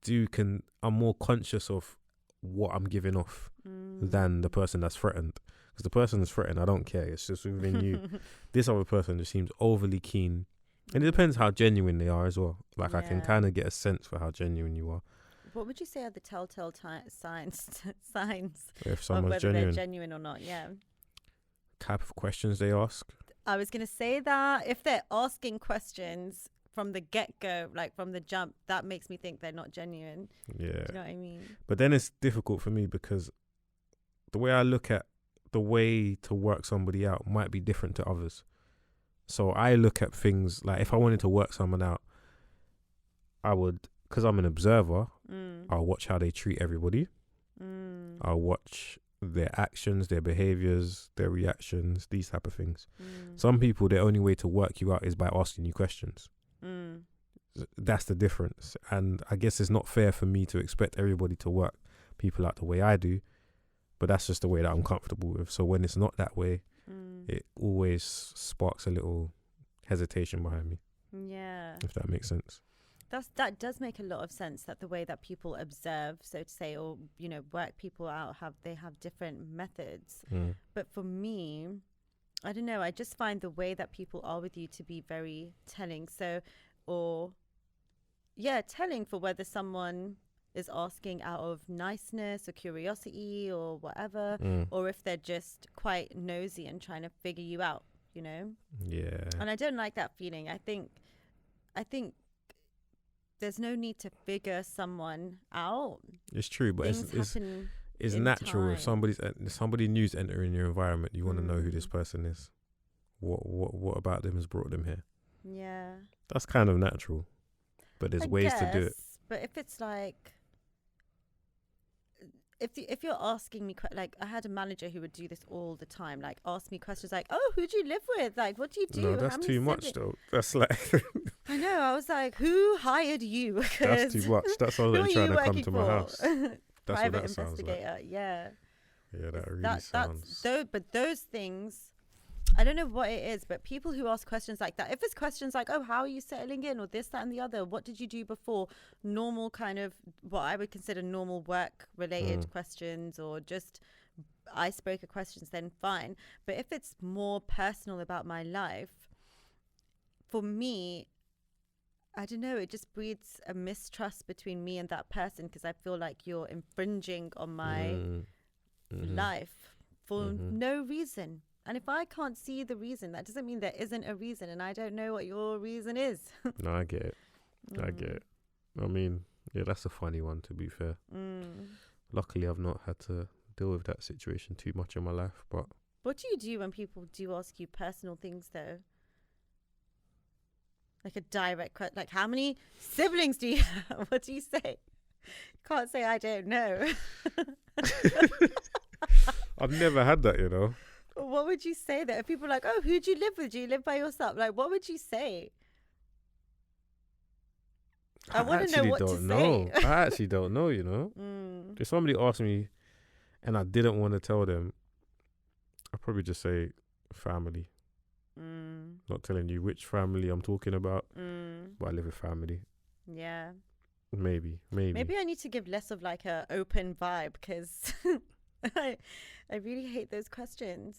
I'm more conscious of what I'm giving off than the person that's threatened. Because the person that's threatened, I don't care. It's just within you. This other person just seems overly keen. And it depends how genuine they are as well. Like, I can kind of get a sense for how genuine you are. What would you say are the telltale signs If of someone's whether they're genuine, genuine or not? Yeah. type of questions they ask. I was going to say that if they're asking questions from the get-go, like from the jump, that makes me think they're not genuine. Yeah. Do you know what I mean? But then it's difficult for me because the way I look at the way to work somebody out might be different to others. So I look at things like if I wanted to work someone out, I would, because I'm an observer, I'll watch how they treat everybody. I'll watch their actions, their behaviors, their reactions, these type of things. Some people, their only way to work you out is by asking you questions. That's the difference. And I guess it's not fair for me to expect everybody to work people out the way I do, but that's just the way that I'm comfortable with. So when it's not that way, it always sparks a little hesitation behind me. Yeah. If that makes sense. That does make a lot of sense, that the way that people observe, so to say, or, you know, work people out, they have different methods. But for me, I don't know, I just find the way that people are with you to be very telling. So, telling for whether someone is asking out of niceness or curiosity or whatever, or if they're just quite nosy and trying to figure you out, you know? Yeah. And I don't like that feeling. I think there's no need to figure someone out. It's true, but it's natural. If somebody new's entering your environment, you want to know who this person is. What about them has brought them here? Yeah. That's kind of natural. But there's ways to do it. But if it's like, if you're asking me, like, I had a manager who would do this all the time, like ask me questions like, oh, who do you live with? Like, what do you do? No, that's too much though. That's like... I know, I was like, who hired you? That's too much. That's all like trying to come to my house. That's Private what that sounds investigator, like. Yeah, that really sounds... But those things, I don't know what it is, but people who ask questions like that, if it's questions like, oh, how are you settling in, or this, that, and the other, what did you do before, normal kind of, what I would consider normal work-related questions, or just icebreaker questions, then fine. But if it's more personal about my life, for me, I don't know, it just breeds a mistrust between me and that person, because I feel like you're infringing on my life for no reason. And if I can't see the reason, that doesn't mean there isn't a reason, and I don't know what your reason is. No, I get it. I get it. I mean, yeah, that's a funny one, to be fair. Luckily, I've not had to deal with that situation too much in my life, but... What do you do when people do ask you personal things, though? Like a direct question, like, how many siblings do you have? What do you say? You can't say, I don't know. I've never had that, you know. What would you say though? If people are like, oh, who do you live with? Do you live by yourself? Like, what would you say? I want to know what to say. I actually don't know, you know. If somebody asked me and I didn't want to tell them, I'd probably just say family. Not telling you which family I'm talking about, but I live with family. Yeah. Maybe I need to give less of like a open vibe, because I really hate those questions.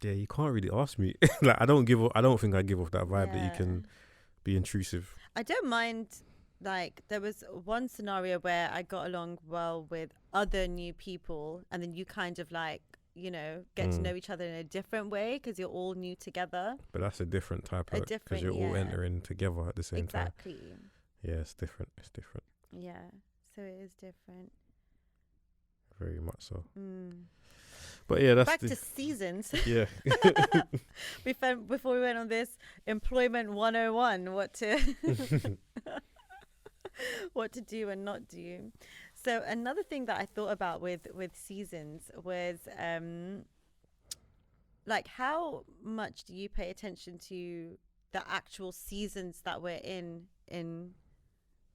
Yeah, you can't really ask me. Like, I don't think I give off that vibe that you can be intrusive. I don't mind. Like, there was one scenario where I got along well with other new people, and then you kind of like, you know, get to know each other in a different way because you're all new together. But that's a different type of, because you're all entering together at the same time. Exactly. Yeah, it's different. Yeah, so it is different. Very much so. But yeah, that's back to seasons. Yeah. Before we went on this employment 101, what to do and not do. So another thing that I thought about with seasons was like, how much do you pay attention to the actual seasons that we're in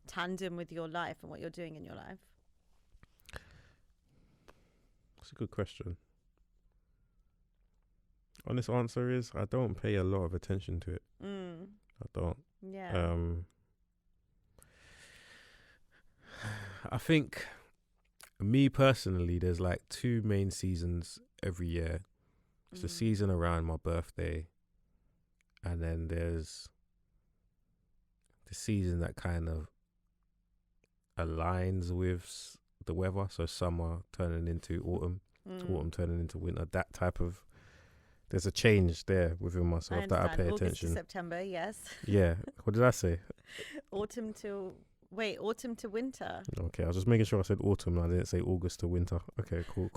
tandem with your life and what you're doing in your life? That's a good question. Honest answer is I don't pay a lot of attention to it. I don't. Yeah. I think, me personally, there's like two main seasons every year. It's the season around my birthday, and then there's the season that kind of aligns with the weather. So summer turning into autumn, autumn turning into winter. That type of, there's a change there within myself that I pay August attention. to September, yes. Yeah. What did I say? autumn to winter. Okay, I was just making sure I said autumn. I didn't say August to winter. Okay, cool.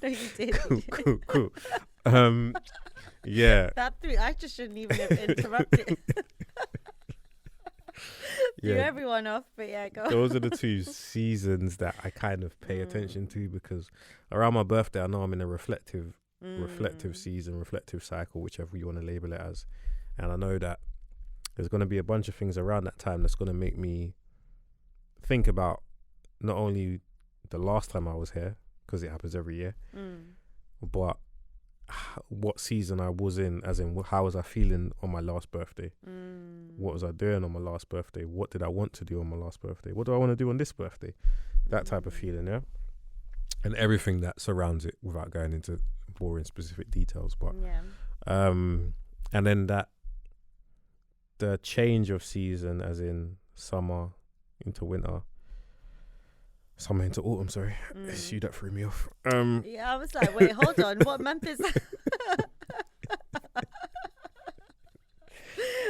No, you did. Cool. Yeah. I just shouldn't even have interrupted. Threw everyone off, but yeah, go on. Those are the two seasons that I kind of pay attention to, because around my birthday, I know I'm in a reflective season, reflective cycle, whichever you want to label it as. And I know that there's going to be a bunch of things around that time that's going to make me think about not only the last time I was here, because it happens every year, but what season I was in, as in how was I feeling on my last birthday? What was I doing on my last birthday? What did I want to do on my last birthday? What do I want to do on this birthday? That type of feeling, yeah? And everything that surrounds it, without going into boring specific details. But and then the change of season, as in summer into winter, summer into autumn, sorry. It's you that threw me off. Yeah, I was like, wait, hold on. What month is that?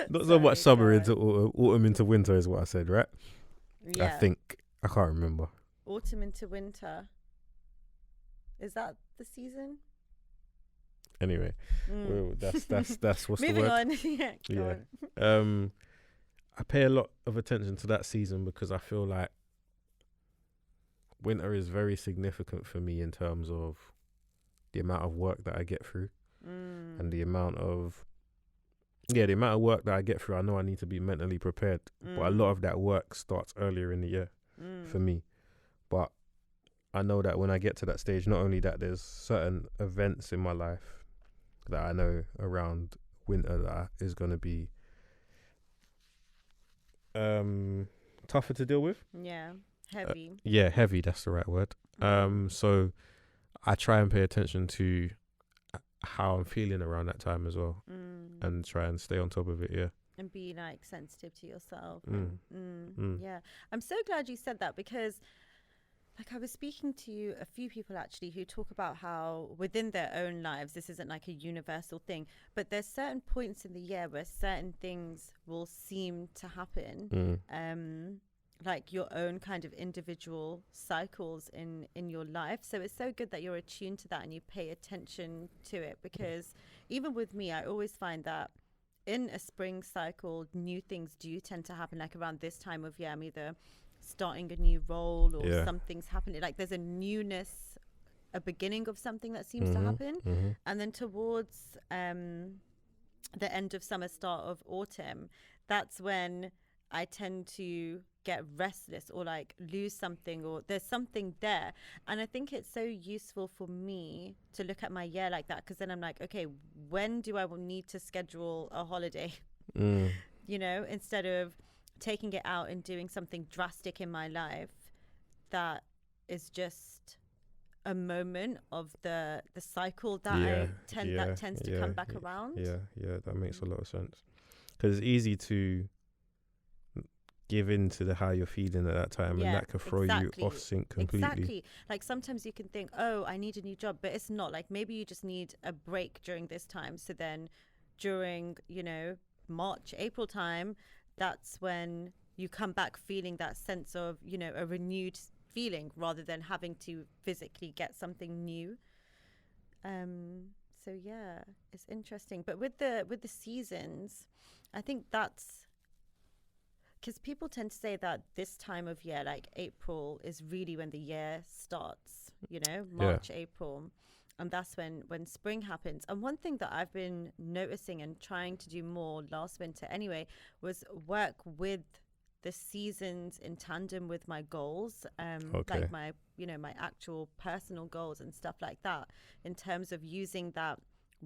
Not so much summer into autumn into winter is what I said, right? Yeah. I think. I can't remember. Autumn into winter. Is that the season? Anyway, well, that's what's Moving the word? on. Yeah, go on. I pay a lot of attention to that season because I feel like winter is very significant for me in terms of the amount of work that I get through and the amount of work that I get through. I know I need to be mentally prepared, but a lot of that work starts earlier in the year for me. But I know that when I get to that stage, not only that, there's certain events in my life that I know around winter that is going to be tougher to deal with. Yeah, heavy. Heavy, that's the right word. So I try and pay attention to how I'm feeling around that time as well, and try and stay on top of it. Yeah, and be like sensitive to yourself. Yeah, I'm so glad you said that, because like I was speaking to a few people actually who talk about how within their own lives, this isn't like a universal thing, but there's certain points in the year where certain things will seem to happen, like your own kind of individual cycles in your life. So it's so good that you're attuned to that and you pay attention to it, because even with me, I always find that in a spring cycle, new things do tend to happen. Like around this time of year, I'm either starting a new role or something's happening. Like there's a newness, a beginning of something that seems to happen. And then towards the end of summer, start of autumn, that's when I tend to get restless or like lose something, or there's something there. And I think it's so useful for me to look at my year like that, because then I'm like, okay, when do I need to schedule a holiday? You know, instead of taking it out and doing something drastic in my life that is just a moment of the cycle that that tends to come back around. Yeah, that makes a lot of sense, because it's easy to give in to how you're feeling at that time, and that can throw you off sync completely. Exactly. Like sometimes you can think, oh, I need a new job, but it's not. Like maybe you just need a break during this time, so then during, you know, March, April time, that's when you come back feeling that sense of, you know, a renewed feeling, rather than having to physically get something new. So yeah, it's interesting. But with the seasons, I think that's because people tend to say that this time of year, like April, is really when the year starts, you know, March, April. And that's when spring happens. And one thing that I've been noticing and trying to do more last winter anyway, was work with the seasons in tandem with my goals, like my, you know, my actual personal goals and stuff like that, in terms of using that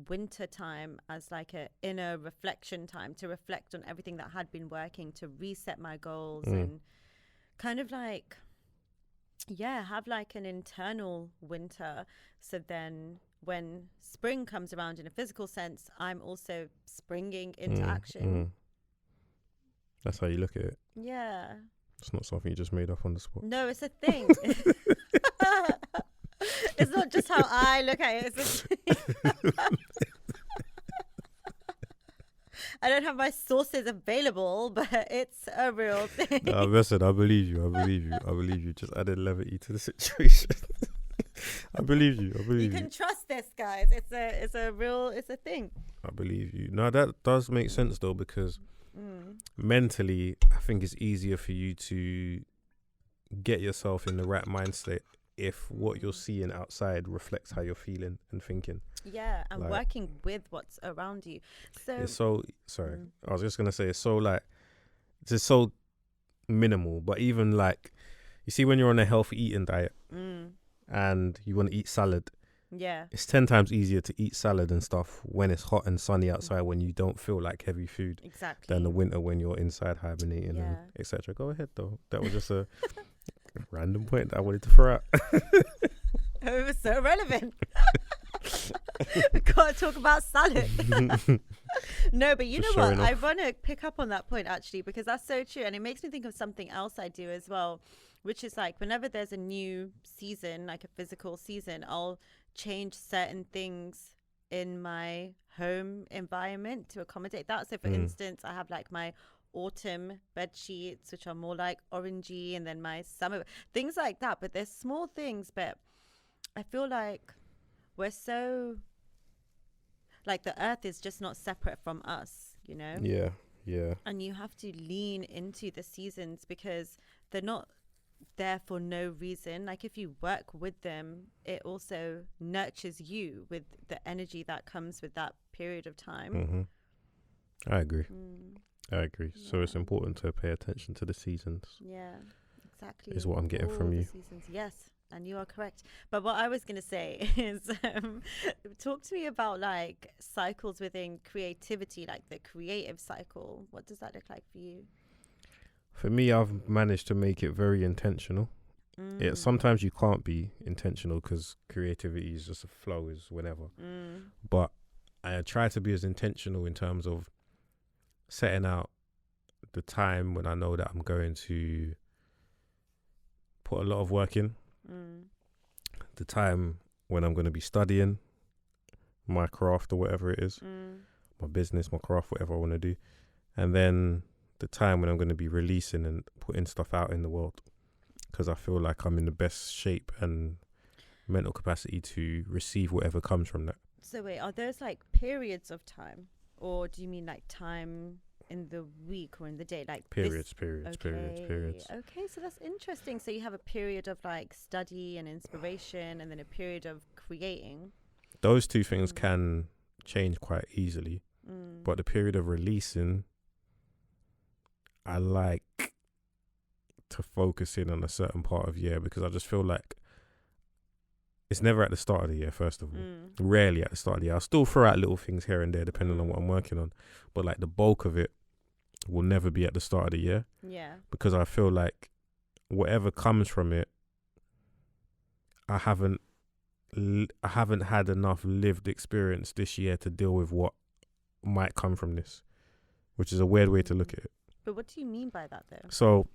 winter time as like a inner reflection time to reflect on everything that had been working, to reset my goals and kind of like have like an internal winter, so then when spring comes around in a physical sense, I'm also springing into action. That's how you look at it. It's not something you just made up on the spot. No, it's a thing. It's not just how I look at it. It's I don't have my sources available, but it's a real thing. No, listen, I believe you. Just added levity to the situation. I believe you. You can trust this, guys. It's a thing. I believe you. No, that does make sense though, because mentally, I think it's easier for you to get yourself in the right mindset if what you're seeing outside reflects how you're feeling and thinking. Yeah, and working with what's around you. So it's so sorry. I was just gonna say it's just so minimal. But even like, you see, when you're on a healthy eating diet and you want to eat salad, yeah, it's 10 times easier to eat salad and stuff when it's hot and sunny outside, when you don't feel like heavy food, exactly, than the winter when you're inside hibernating, yeah, and etc. Go ahead though. That was just a random point that I wanted to throw out. It was so relevant. We gotta talk about salad. No, but you Just know what? showing off. I want to pick up on that point actually, because that's so true, and it makes me think of something else I do as well, which is like whenever there's a new season, like a physical season, I'll change certain things in my home environment to accommodate that. So for instance, I have like my autumn bed sheets, which are more like orangey, and then my summer, things like that. But there's small things, but I feel like we're so, like, the earth is just not separate from us, you know? Yeah. And you have to lean into the seasons because they're not there for no reason. Like, if you work with them, it also nurtures you with the energy that comes with that period of time. I agree. So it's important to pay attention to the seasons. Yeah, exactly. Is what I'm getting from you. Seasons. Yes, and you are correct. But what I was going to say is talk to me about like cycles within creativity, like the creative cycle. What does that look like for you? For me, I've managed to make it very intentional. Sometimes you can't be intentional because creativity is just a flow, is whenever. But I try to be as intentional in terms of setting out the time when I know that I'm going to put a lot of work in. The time when I'm going to be studying my craft or whatever it is, my business, my craft, whatever I want to do. And then the time when I'm going to be releasing and putting stuff out in the world, because I feel like I'm in the best shape and mental capacity to receive whatever comes from that. So wait, are those like periods of time, or do you mean like time in the week or in the day? Like periods. Okay, so that's interesting. So you have a period of like study and inspiration, and then a period of creating. Those two things can change quite easily, but the period of releasing, I like to focus in on a certain part of year, because I just feel like it's never at the start of the year, first of all. Rarely at the start of the year. I'll still throw out little things here and there depending on what I'm working on, but like the bulk of it will never be at the start of the year. Yeah. Because I feel like whatever comes from it, I haven't had enough lived experience this year to deal with what might come from this, which is a weird way to look at it. But what do you mean by that though? So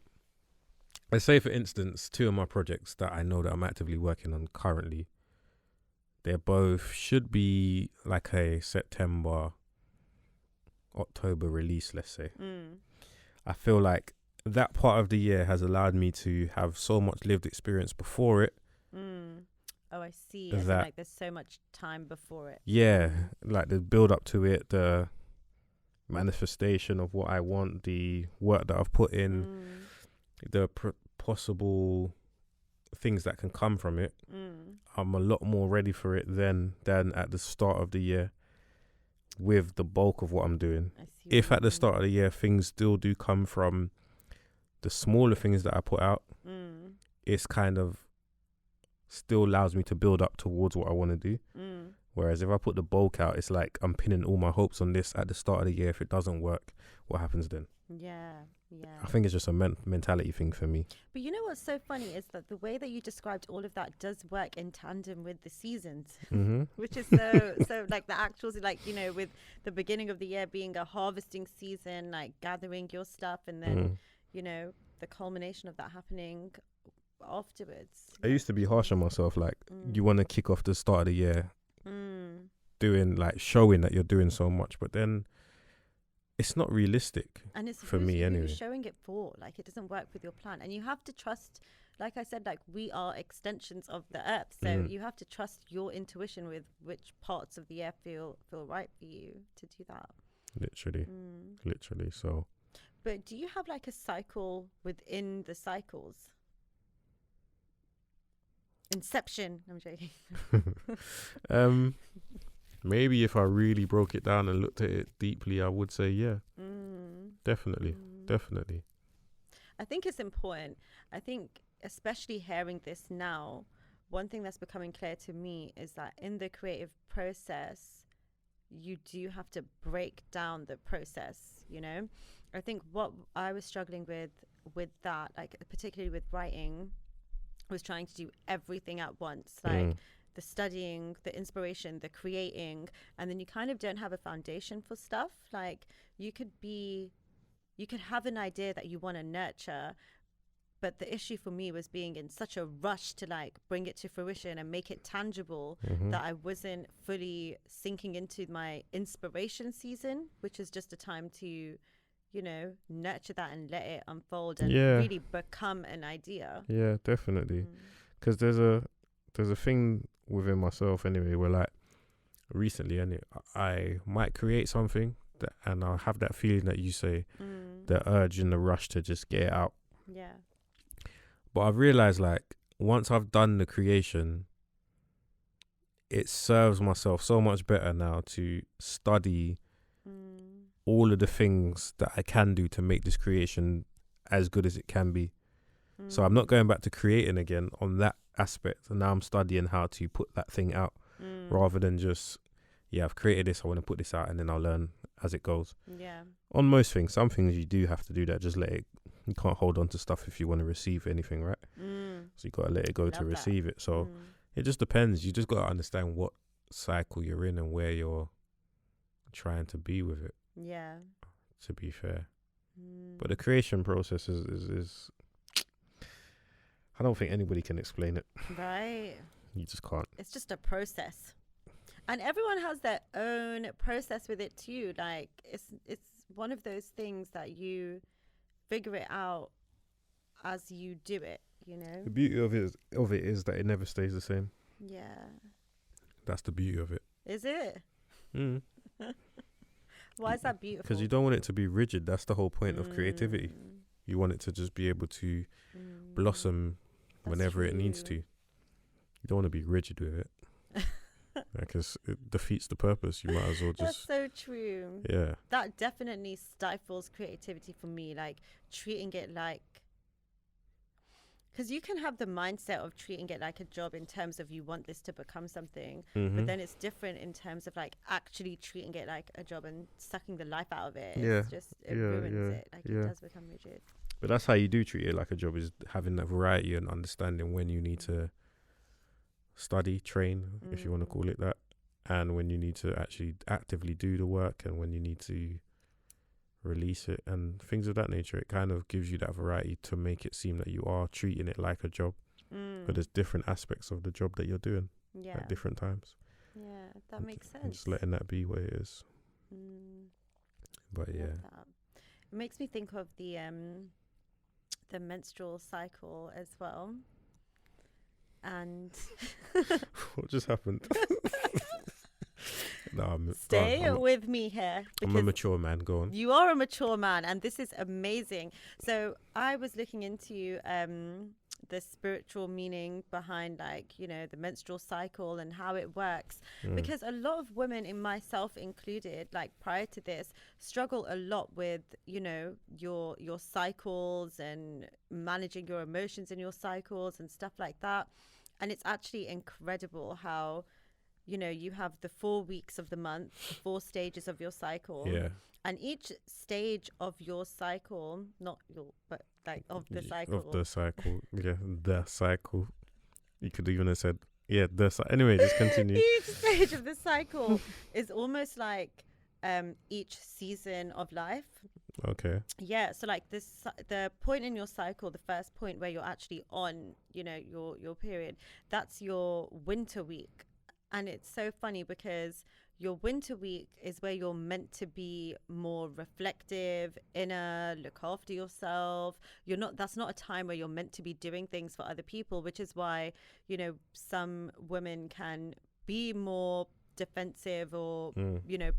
let's say, for instance, two of my projects that I know that I'm actively working on currently, they both should be like a September, October release, let's say. I feel like that part of the year has allowed me to have so much lived experience before it. Oh, I see. As in, like there's so much time before it. Yeah, like the build up to it, the manifestation of what I want, the work that I've put in, the possible things that can come from it. I'm a lot more ready for it than at the start of the year with the bulk of what I'm doing. If at the start of the year things still do come from the smaller things that I put out, it's kind of still allows me to build up towards what I want to do. Whereas if I put the bulk out, it's like I'm pinning all my hopes on this at the start of the year. If it doesn't work, what happens then? Yeah. I think it's just a mentality thing for me. But you know what's so funny is that the way that you described all of that does work in tandem with the seasons, which is so like the actuals, like, you know, with the beginning of the year being a harvesting season, like gathering your stuff, and then, you know, the culmination of that happening afterwards. I used to be harsh on myself. Like, you want to kick off the start of the year doing, like, showing that you're doing so much, but then it's not realistic. And it's for me anyway. Who are you showing it for? Like, it doesn't work with your plan, and you have to trust. Like I said, like, we are extensions of the earth, so you have to trust your intuition with which parts of the year feel right for you to do that. Literally. So, but do you have like a cycle within the cycles? Inception. I'm joking. Maybe if I really broke it down and looked at it deeply, I would say definitely. I think it's important. I think especially hearing this now, one thing that's becoming clear to me is that in the creative process, you do have to break down the process, you know? I think what I was struggling with that, like particularly with writing, was trying to do everything at once, like the studying, the inspiration, the creating, and then you kind of don't have a foundation for stuff. Like you could have an idea that you want to nurture, but the issue for me was being in such a rush to like bring it to fruition and make it tangible that I wasn't fully sinking into my inspiration season, which is just a time to, you know, nurture that and let it unfold and really become an idea. Yeah, definitely. Because there's a thing within myself anyway where, like, recently I might create something and I'll have that feeling that you say, the urge and the rush to just get it out. Yeah. But I've realized, like, once I've done the creation, it serves myself so much better now to study all of the things that I can do to make this creation as good as it can be. So I'm not going back to creating again on that aspect. And now I'm studying how to put that thing out rather than just, I've created this, I want to put this out, and then I'll learn as it goes. Yeah. On most things, some things you do have to do that. Just let it. You can't hold on to stuff if you want to receive anything, right? So you got to let it go to receive it. So it just depends. You just got to understand what cycle you're in and where you're trying to be with it. Yeah. To be fair. But the creation process is I don't think anybody can explain it. Right. You just can't. It's just a process. And everyone has their own process with it too. Like it's one of those things that you figure it out as you do it, you know? The beauty of it is that it never stays the same. Yeah. That's the beauty of it. Is it? Why is that beautiful? Because you don't want it to be rigid. That's the whole point of creativity. You want it to just be able to blossom whenever it needs to. You don't want to be rigid with it. Because it defeats the purpose. You might as well just... That's so true. Yeah. That definitely stifles creativity for me. Like treating it like... Because you can have the mindset of treating it like a job in terms of you want this to become something. But then it's different in terms of like actually treating it like a job and sucking the life out of it. It's just, it ruins it. Like it does become rigid. But that's how you do treat it like a job, is having that variety and understanding when you need to study, train, if you want to call it that, and when you need to actually actively do the work and when you need to release it and things of that nature. It kind of gives you that variety to make it seem that you are treating it like a job, but there's different aspects of the job that you're doing at different times. Yeah, that makes sense. And just letting that be what it is. But it makes me think of the menstrual cycle as well. And what just happened? No, Stay with me here. I'm a mature man. Go on. You are a mature man, and this is amazing. So I was looking into the spiritual meaning behind, like, you know, the menstrual cycle and how it works, because a lot of women, in myself included, like prior to this, struggle a lot with, you know, your cycles and managing your emotions in your cycles and stuff like that. And it's actually incredible how, you know, you have the 4 weeks of the month, 4 stages of your cycle. Yeah. And each stage of your cycle, not your, but like of the cycle. Of the cycle. Yeah, the cycle. You could even have said, anyway, just continue. Each stage of the cycle is almost like each season of life. Okay. Yeah, so like the point in your cycle, the first point where you're actually on, your period, that's your winter week. And it's so funny because your winter week is where you're meant to be more reflective, inner, look after yourself. That's not a time where you're meant to be doing things for other people, which is why, some women can be more defensive or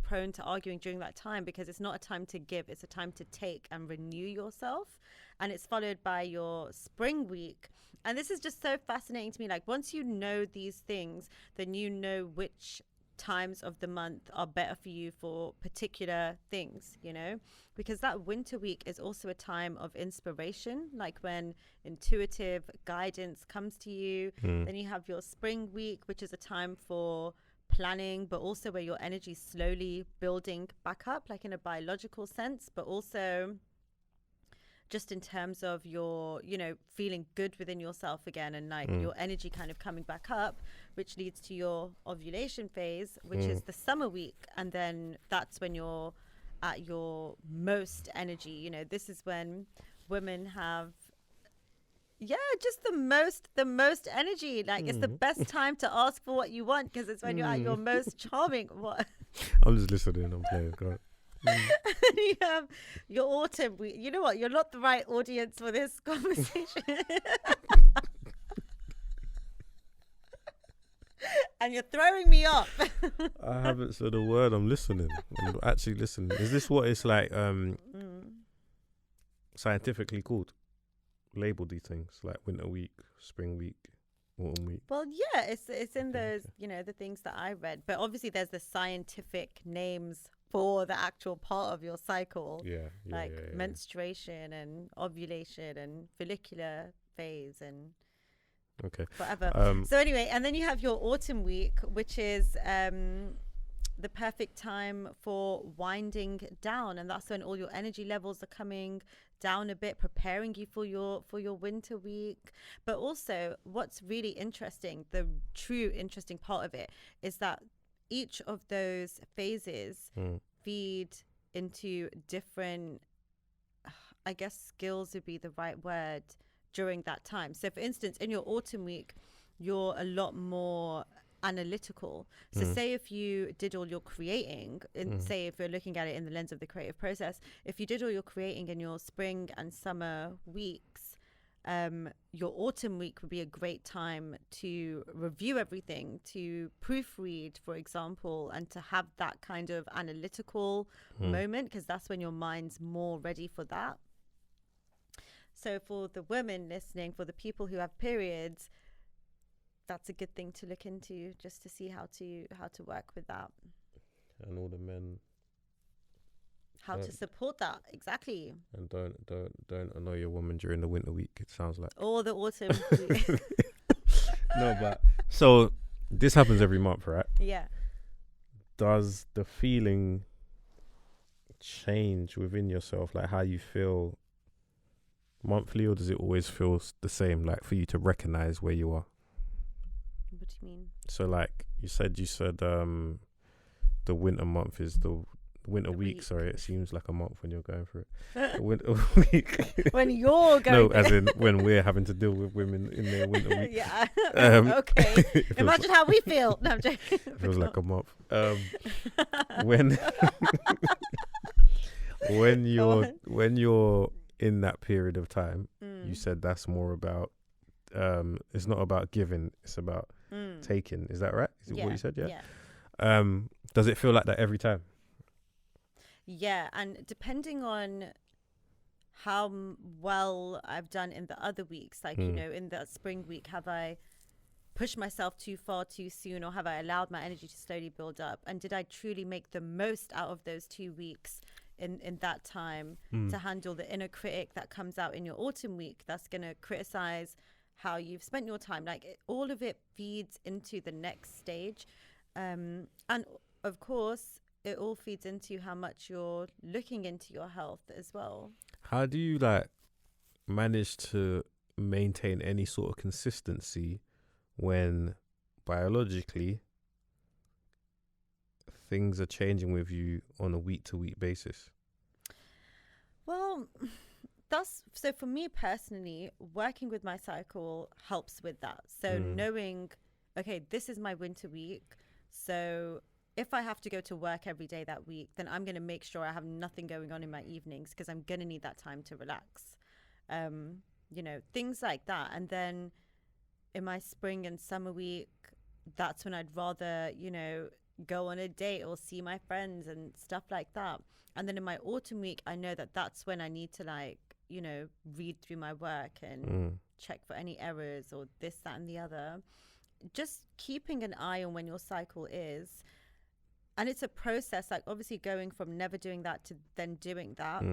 prone to arguing during that time, because it's not a time to give, it's a time to take and renew yourself. And it's followed by your spring week, and this is just so fascinating to me. Like, once you know these things, then you know which times of the month are better for you for particular things, because that winter week is also a time of inspiration, like when intuitive guidance comes to you. Then you have your spring week, which is a time for planning, but also where your energy is slowly building back up, like in a biological sense, but also just in terms of your, feeling good within yourself again, and like your energy kind of coming back up, which leads to your ovulation phase, which is the summer week. And then that's when you're at your most energy. This is when women have just the most energy. Like, it's the best time to ask for what you want, because it's when you're at your most charming. What? I'm just listening. I'm playing. Go on. You have your autumn week. You know what? You're not the right audience for this conversation. And you're throwing me off. I haven't said a word. I'm listening. I'm actually listening. Is this what it's like scientifically called? Labeled these things like winter week, spring week, autumn week? Well, yeah, it's in those, the things that I read. But obviously there's the scientific names for the actual part of your cycle. Like menstruation and ovulation and follicular phase and whatever. So anyway, and then you have your autumn week, which is the perfect time for winding down, and that's when all your energy levels are coming down a bit, preparing you for your winter week. But also, what's really interesting, the true interesting part of it, is that each of those phases feed into different, I guess skills would be the right word, during that time. So for instance, in your autumn week, you're a lot more analytical. So say if you did all your creating, say if you're looking at it in the lens of the creative process, if you did all your creating in your spring and summer weeks, your autumn week would be a great time to review everything, to proofread, for example, and to have that kind of analytical moment, because that's when your mind's more ready for that. So for the women listening, for the people who have periods, that's a good thing to look into, just to see how to work with that. And all the men, how to support that, exactly. And don't annoy your woman during the winter week, it sounds like. Or the autumn week. No, but so this happens every month, right? Yeah. Does the feeling change within yourself, like how you feel monthly, or does it always feel the same, like for you to recognize where you are? What do you mean? So like you said the winter month is the winter week. Sorry, it seems like a month when you're going through it. The winter week. When you're going. No, as in when we're having to deal with women in their winter week. Yeah. Okay. Imagine how we feel. No, I'm joking. It feels like a month. When you're in that period of time, you said that's more about it's not about giving, it's about taking. Is that right? Is it what you said? Yeah. Does it feel like that every time? Yeah, and depending on how well I've done in the other weeks, like in the spring week, have I pushed myself too far too soon, or have I allowed my energy to slowly build up? And did I truly make the most out of those 2 weeks in that time to handle the inner critic that comes out in your autumn week, that's going to criticize how you've spent your time? All of it feeds into the next stage, and of course it all feeds into how much you're looking into your health as well. How do you manage to maintain any sort of consistency when biologically things are changing with you on a week to week basis? Well, that's so for me personally, working with my cycle helps with that. So knowing, okay, this is my winter week. So if I have to go to work every day that week, then I'm going to make sure I have nothing going on in my evenings because I'm going to need that time to relax. Things like that. And then in my spring and summer week, that's when I'd rather, go on a date or see my friends and stuff like that. And then in my autumn week, I know that that's when I need to read through my work and check for any errors or this, that, and the other. Just keeping an eye on when your cycle is. And it's a process, like obviously going from never doing that to then doing that.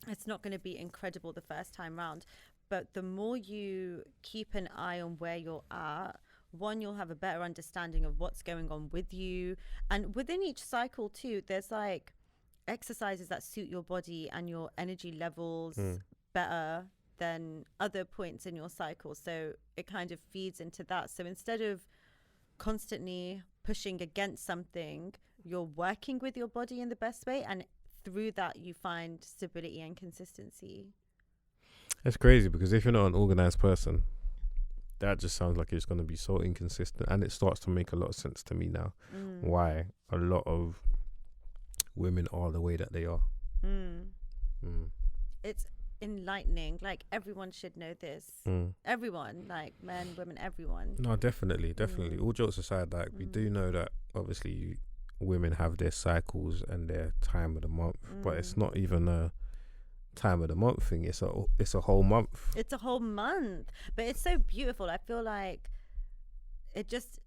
It's not going to be incredible the first time round. But the more you keep an eye on where you're at, one, you'll have a better understanding of what's going on with you. And within each cycle too, there's like exercises that suit your body and your energy levels better than other points in your cycle. So it kind of feeds into that. So instead of constantly pushing against something, you're working with your body in the best way. And through that, you find stability and consistency. It's crazy because if you're not an organized person, that just sounds like it's going to be so inconsistent. And it starts to make a lot of sense to me now why a lot of women are the way that they are. It's enlightening. Like everyone should know this. Everyone, like men, women, everyone. No, definitely. All jokes aside, like we do know that obviously women have their cycles and their time of the month, but it's not even a time of the month thing. It's a whole month. It's a whole month, but it's so beautiful. I feel like it's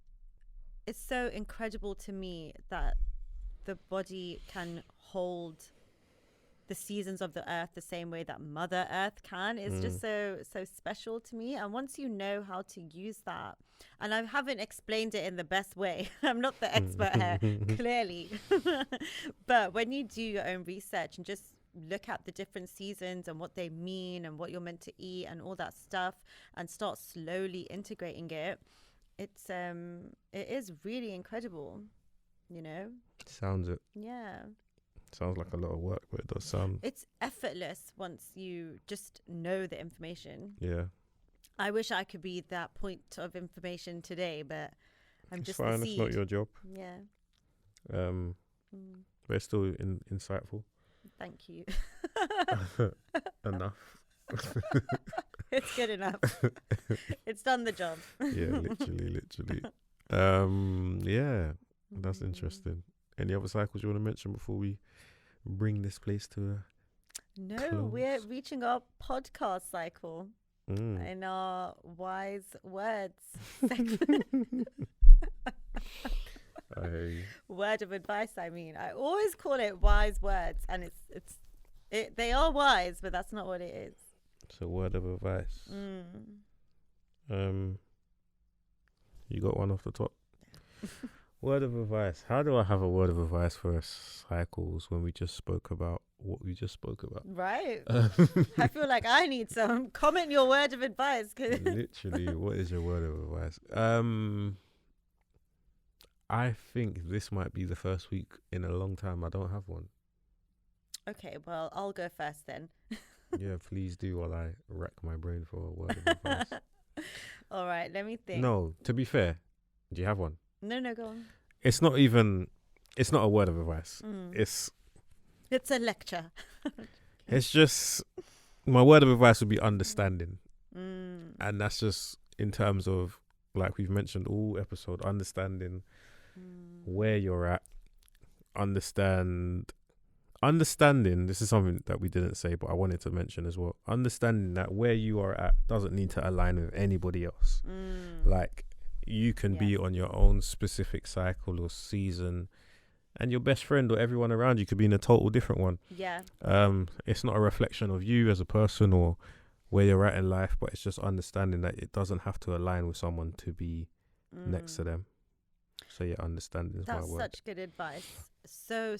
so incredible to me that the body can hold the seasons of the earth the same way that Mother Earth can. It's just so special to me. And once you know how to use that, and I haven't explained it in the best way, I'm not the expert here, clearly, but when you do your own research and just look at the different seasons and what they mean and what you're meant to eat and all that stuff and start slowly integrating it, it is really incredible, Sounds it. Yeah. Sounds like a lot of work, but it does sound... It's effortless once you just know the information. Yeah. I wish I could be that point of information today, but I'm just fine. the seed. It's not your job. Yeah. But it's still insightful. Thank you. Enough. It's good enough. It's done the job. Yeah, literally. Yeah, that's interesting. Any other cycles you want to mention before we bring this place to a close? We're reaching our podcast cycle in our wise words segment. Word of advice, I mean. I always call it wise words, and they are wise, but that's not what it is. It's a word of advice. You got one off the top? Word of advice. How do I have a word of advice for cycles when we just spoke about what we just spoke about? Right. I feel like I need some. Comment your word of advice. Literally, what is your word of advice? I think this might be the first week in a long time I don't have one. Okay, well, I'll go first then. Yeah, please do while I rack my brain for a word of advice. All right, let me think. No, to be fair, do you have one? No, go on. It's not a word of advice. It's a lecture. It's just, my word of advice would be understanding. And that's just in terms of, like we've mentioned all episode, understanding where you're at. Understanding, this is something that we didn't say, but I wanted to mention as well. Understanding that where you are at doesn't need to align with anybody else. Like, you can be on your own specific cycle or season, and your best friend or everyone around you could be in a total different one. Yeah. It's not a reflection of you as a person or where you're at in life, but it's just understanding that it doesn't have to align with someone to be next to them. So yeah, understanding is my word. That's such good advice. So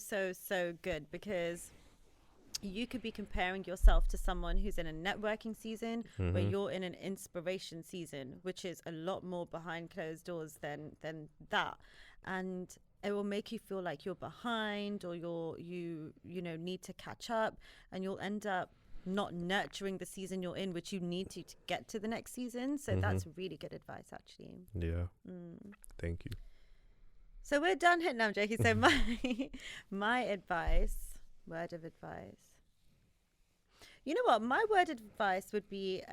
good, because you could be comparing yourself to someone who's in a networking season where you're in an inspiration season, which is a lot more behind closed doors than that. And it will make you feel like you're behind, or you need to catch up, and you'll end up not nurturing the season you're in, which you need to get to the next season. So that's really good advice, actually. Yeah. Thank you. So we're done here. No, I'm joking. So my word of advice. You know what? My word of advice would be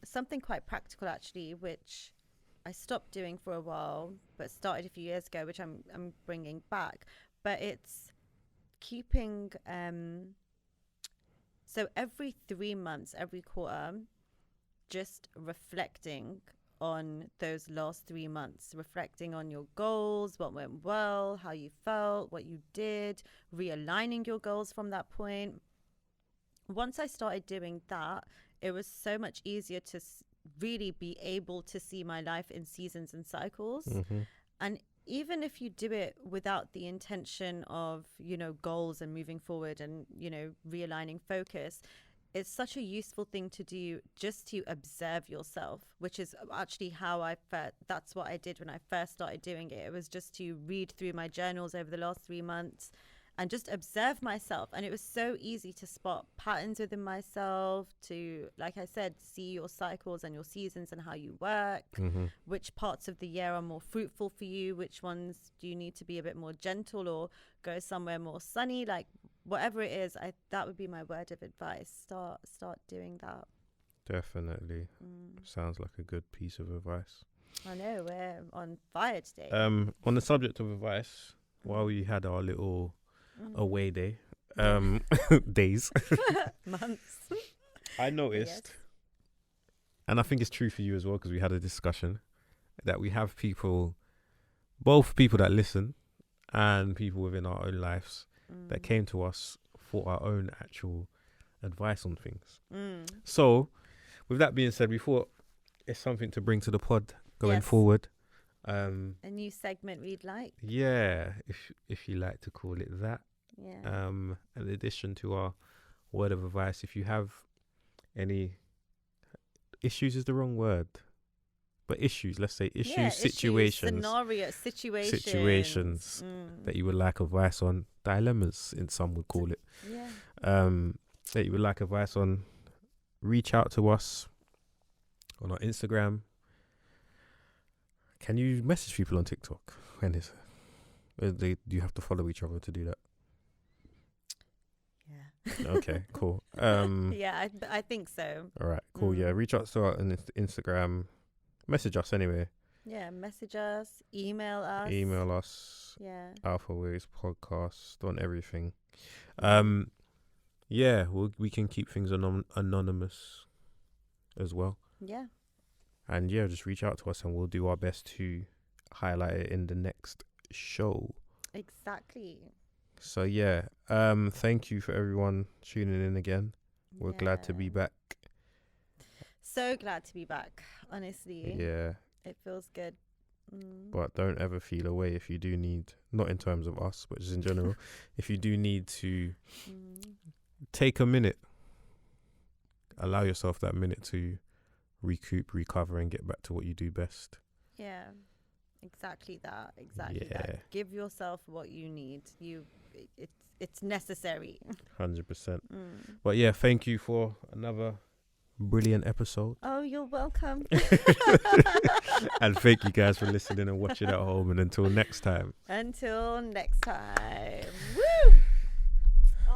something quite practical, actually, which I stopped doing for a while, but started a few years ago, which I'm bringing back. But it's keeping... so every 3 months, every quarter, just reflecting on those last 3 months, reflecting on your goals, what went well, how you felt, what you did, realigning your goals from that point. Once I started doing that, it was so much easier to really be able to see my life in seasons and cycles. And even if you do it without the intention of, goals and moving forward and, realigning focus, it's such a useful thing to do, just to observe yourself, which is actually how that's what I did when I first started doing it. It was just to read through my journals over the last 3 months and just observe myself. And it was so easy to spot patterns within myself, to, like I said, see your cycles and your seasons and how you work, which parts of the year are more fruitful for you, which ones do you need to be a bit more gentle or go somewhere more sunny, like whatever it is. That would be my word of advice. Start doing that. Definitely. Sounds like a good piece of advice. I know, we're on fire today. On the subject of advice, while we had our little away day, days, months, I noticed, and I think it's true for you as well, because we had a discussion, that we have both people that listen and people within our own lives that came to us for our own actual advice on things. So with that being said, we thought it's something to bring to the pod going forward. A new segment we'd like. Yeah, if you like to call it that. Yeah. In addition to our word of advice, if you have any issues is the wrong word, but issues, let's say situations, situations that you would like advice on, dilemmas, in some would call it. That you would like advice on, reach out to us on our Instagram. Can you message people on TikTok? When is it? Do you have to follow each other to do that? Yeah. Okay, cool. Yeah, I think so. All right, cool. Yeah, reach out to our Instagram. Message us anyway. Yeah, message us, email us. Yeah. Alphawaves podcast on everything. Yeah, we can keep things anonymous as well. Yeah. And yeah, just reach out to us and we'll do our best to highlight it in the next show. Exactly. So yeah, thank you for everyone tuning in again. We're glad to be back. So glad to be back, honestly. Yeah. It feels good. But don't ever feel away if you do need, not in terms of us, but just in general, if you do need to take a minute, allow yourself that minute to recoup, recover, and get back to what you do best. Yeah, exactly that. That. Give yourself what you need. It's necessary. 100%. But yeah, thank you for another brilliant episode. Oh, you're welcome. And thank you guys for listening and watching at home. And until next time. Woo!